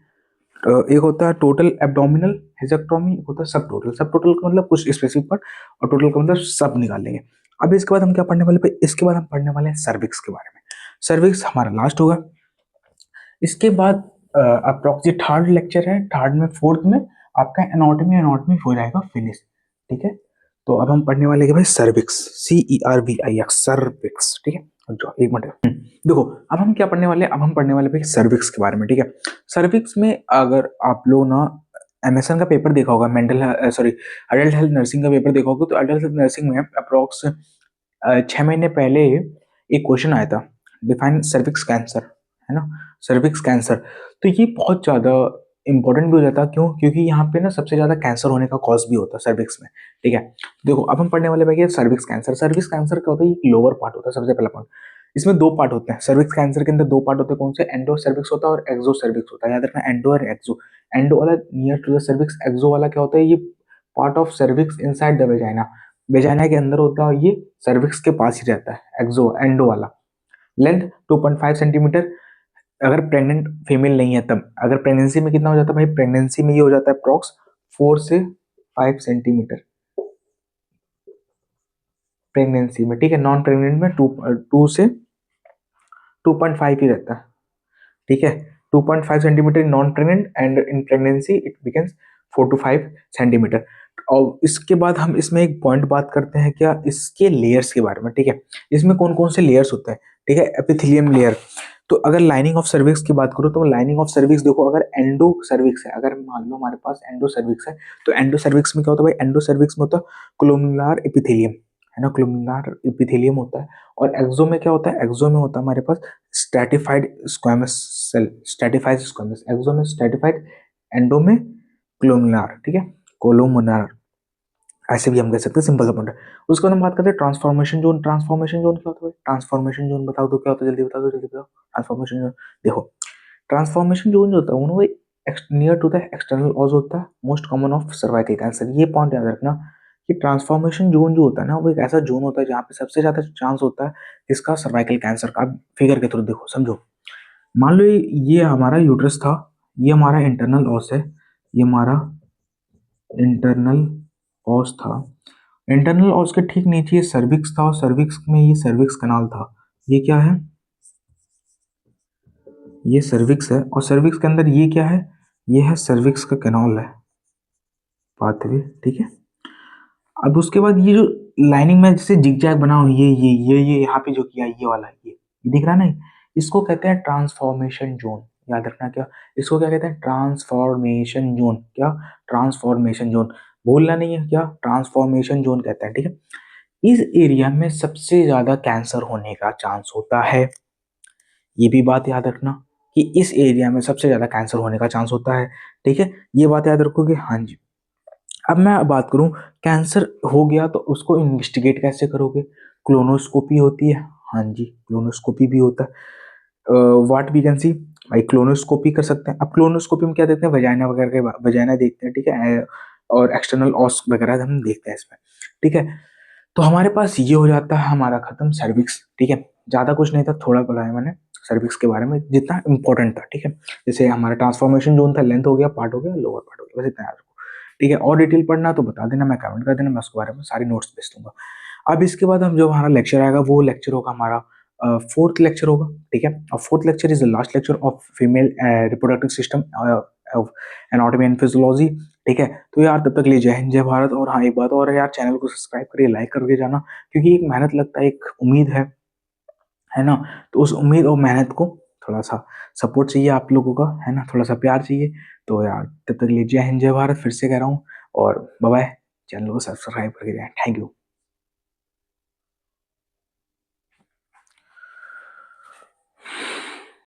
एक होता है टोटल एब्डोमिनल हिस्टेक्टोमी, एक होता है सब टोटल। सब टोटल का मतलब कुछ स्पेसिफिक पार्ट, और टोटल का मतलब सब निकाल लेंगे। अब इसके बाद हम क्या पढ़ने वाले पे? इसके बाद हम पढ़ने वाले हैं सर्विक्स के बारे में। सर्विक्स हमारा लास्ट होगा। इसके बाद अप्रोक्सीमेट थर्ड लेक्चर है, थर्ड में फोर्थ में आपका एनाटॉमी, एनाटॉमी हो जाएगा फिनिश, ठीक है। तो अब हम पढ़ने वाले हैं भाई सर्विक्स, CERVIX, सर्विक्स, ठीक है। जो एक मिनट, देखो अब हम क्या पढ़ने वाले हैं? अब हम पढ़ने वाले भाई सर्विक्स के बारे में, ठीक है। सर्विक्स में अगर आप लोग ना MSN का पेपर देखा होगा, mental sorry adult health nursing का पेपर देखा होगा, तो अडल्ट हेल्थ नर्सिंग में अप्रोक्स 6 महीने पहले एक क्वेश्चन आया था, डिफाइन सर्विक्स कैंसर, है ना, सर्विक्स कैंसर। तो ये बहुत ज़्यादा इंपॉर्टेंट भी हो जाता है, क्यों? क्योंकि यहाँ पे ना सबसे ज़्यादा कैंसर होने का कॉज भी होता है सर्विक्स में, ठीक है। देखो अब हम पढ़ने वाले भाई सर्विक्स कैंसर। सर्विक्स कैंसर क्या होता है? ये लोअर पार्ट होता है, सबसे पहला पार्ट। इसमें दो पार्ट होते हैं सर्विक्स कैंसर के अंदर, दो पार्ट होते हैं। कौन से? एंडो सर्विक्स होता है और एक्सो सर्विक्स होता है, याद रखना, एंडो और एक्सो। एंडो वाला नियर टू द सर्विक्स, एक्सो वाला क्या होता है? ये part of cervix inside the vagina, vagina के अंदर होता है, ये सर्विक्स के पास ही रहता है, एक्सो एंडो वाला। लेंथ 2.5 सेंटीमीटर, अगर प्रेग्नेंट फीमेल नहीं है तब। अगर प्रेगनेंसी में कितना हो जाता है भाई? प्रेगनेंसी में ये हो जाता है अप्रॉक्स 4 से 5 सेंटीमीटर प्रेगनेंसी में, ठीक है। नॉन प्रेग्नेंट में 2 से 2.5 ही रहता है, ठीक है। 2.5 centimetre in non pregnant, and in pregnancy it becomes 4 to 5 centimetre. और इसके बाद हम इसमें एक पॉइंट बात करते हैं क्या, इसके लेयर्स के बारे में, ठीक है। इसमें कौन कौन से लेयर्स होते हैं, ठीक है। Epithelium layer. तो अगर लाइनिंग ऑफ सर्विक्स की बात करूं तो लाइनिंग ऑफ सर्विक्स, देखो अगर एंडो सर्विक्स है, अगर मान लो हमारे पास एंडो सर्विक्स है, तो एंडो सर्विक्स में क्या होता है भाई? एंडो सर्विक्स में होता है कोलुमनार एपिथेलियम, है ना, कोलुमनार एपिथेलियम होता है। और एक्सो में क्या होता है? एक्सो में होता है हमारे पास stratified squamous cell, stratified squamous. Exo में स्ट्रैटिफाइड, एंडो में कोलुमनार, ठीक है, कोलुमनार, ऐसे भी हम कह सकते हैं, सिंपल सा पॉइंट है। उसके बाद हम बात करते हैं ट्रांसफॉर्मेशन जोन। ट्रांसफॉर्मेशन जोन क्या होता है? ट्रांसफॉर्मेशन जोन बताओ तो क्या होता है? जल्दी बताओ, जल्दी बताओ। ट्रांसफॉर्मेशन जोन, देखो ट्रांसफॉर्मेशन जोन जो होता है वो नियर टू द एक्सटर्नल ऑज होता है, most common of cervical cancer. ये पॉइंट याद रखना कि ट्रांसफॉर्मेशन जोन जो होता है ना, वो एक ऐसा जोन होता है जहाँ पे सबसे ज्यादा चांस होता है इसका सर्वाइकल कैंसर का। आप फिगर के थ्रू देखो, समझो। मान लो ये हमारा यूट्रस था, ये हमारा इंटरनल ऑस है, ये हमारा इंटरनल ऑस था। इंटरनल ऑस के ठीक नीचे ये सर्विक्स था, और सर्विक्स में ये सर्विक्स कनाल था। ये क्या है? ये सर्विक्स है, और सर्विक्स के अंदर ये क्या है? ये है सर्विक्स का कैनाल है, पाथवे, ठीक है। अब उसके बाद ये जो लाइनिंग में जैसे जिगजैग बना हो, ये यहाँ पे जो किया, ये वाला, ये दिख रहा है ना, इसको कहते हैं ट्रांसफॉर्मेशन जोन। याद रखना क्या, इसको क्या कहते हैं? Transformation zone. क्या? Transformation zone. भूलना नहीं है, क्या? ट्रांसफॉर्मेशन जोन कहते हैं, ठीक है। इस एरिया में सबसे ज्यादा कैंसर होने का चांस होता है। ये भी बात याद रखना कि इस एरिया में सबसे ज्यादा कैंसर होने का चांस होता है, ठीक है। ये बात याद रखोगे, हाँ जी। अब मैं बात करूं, कैंसर हो गया तो उसको इन्वेस्टिगेट कैसे करोगे? क्लोनोस्कोपी होती है, हाँ जी, क्लोनोस्कोपी भी होता है। व्हाट वी कैन सी, भाई क्लोनोस्कोपी कर सकते हैं। अब क्लोनोस्कोपी में क्या देखते हैं? वजाइना वगैरह के, वजाइना देखते हैं, ठीक है, और एक्सटर्नल ऑस वगैरह हम देखते हैं इसमें, ठीक है। तो हमारे पास ये हो जाता है हमारा खत्म सर्विक्स, ठीक है। ज्यादा कुछ नहीं था, थोड़ा बोला है मैंने सर्विक्स के बारे में जितना इंपॉर्टेंट था, ठीक है। जैसे हमारा ट्रांसफॉर्मेशन जोन था, लेंथ हो गया, पार्ट हो गया, लोअर पार्ट हो गया, बस इतना याद रखो, ठीक है। और डिटेल पढ़ना तो बता देना, मैं कमेंट कर देना, मैं उसके बारे में सारी नोट्स भेज दूंगा। अब इसके बाद हम जो हमारा लेक्चर आएगा, वो लेक्चर होगा हमारा फोर्थ लेक्चर होगा, ठीक है। और fourth lecture is the last lecture of female reproductive system of anatomy and physiology. ठीक है, तो यार तब तक के लिए जय हिंद जय भारत। और हाँ, एक बात और है यार, चैनल को सब्सक्राइब करिए, लाइक करके जाना, क्योंकि एक मेहनत लगता है, एक उम्मीद है ना। तो उस उम्मीद और मेहनत को थोड़ा सा सपोर्ट चाहिए आप लोगों का, है ना, थोड़ा सा प्यार चाहिए। तो यार तब तक के लिए जय हिंद जय भारत फिर से कह रहा हूँ, और बाय बाय। चैनल को सब्सक्राइब करके जाएं। Thank you.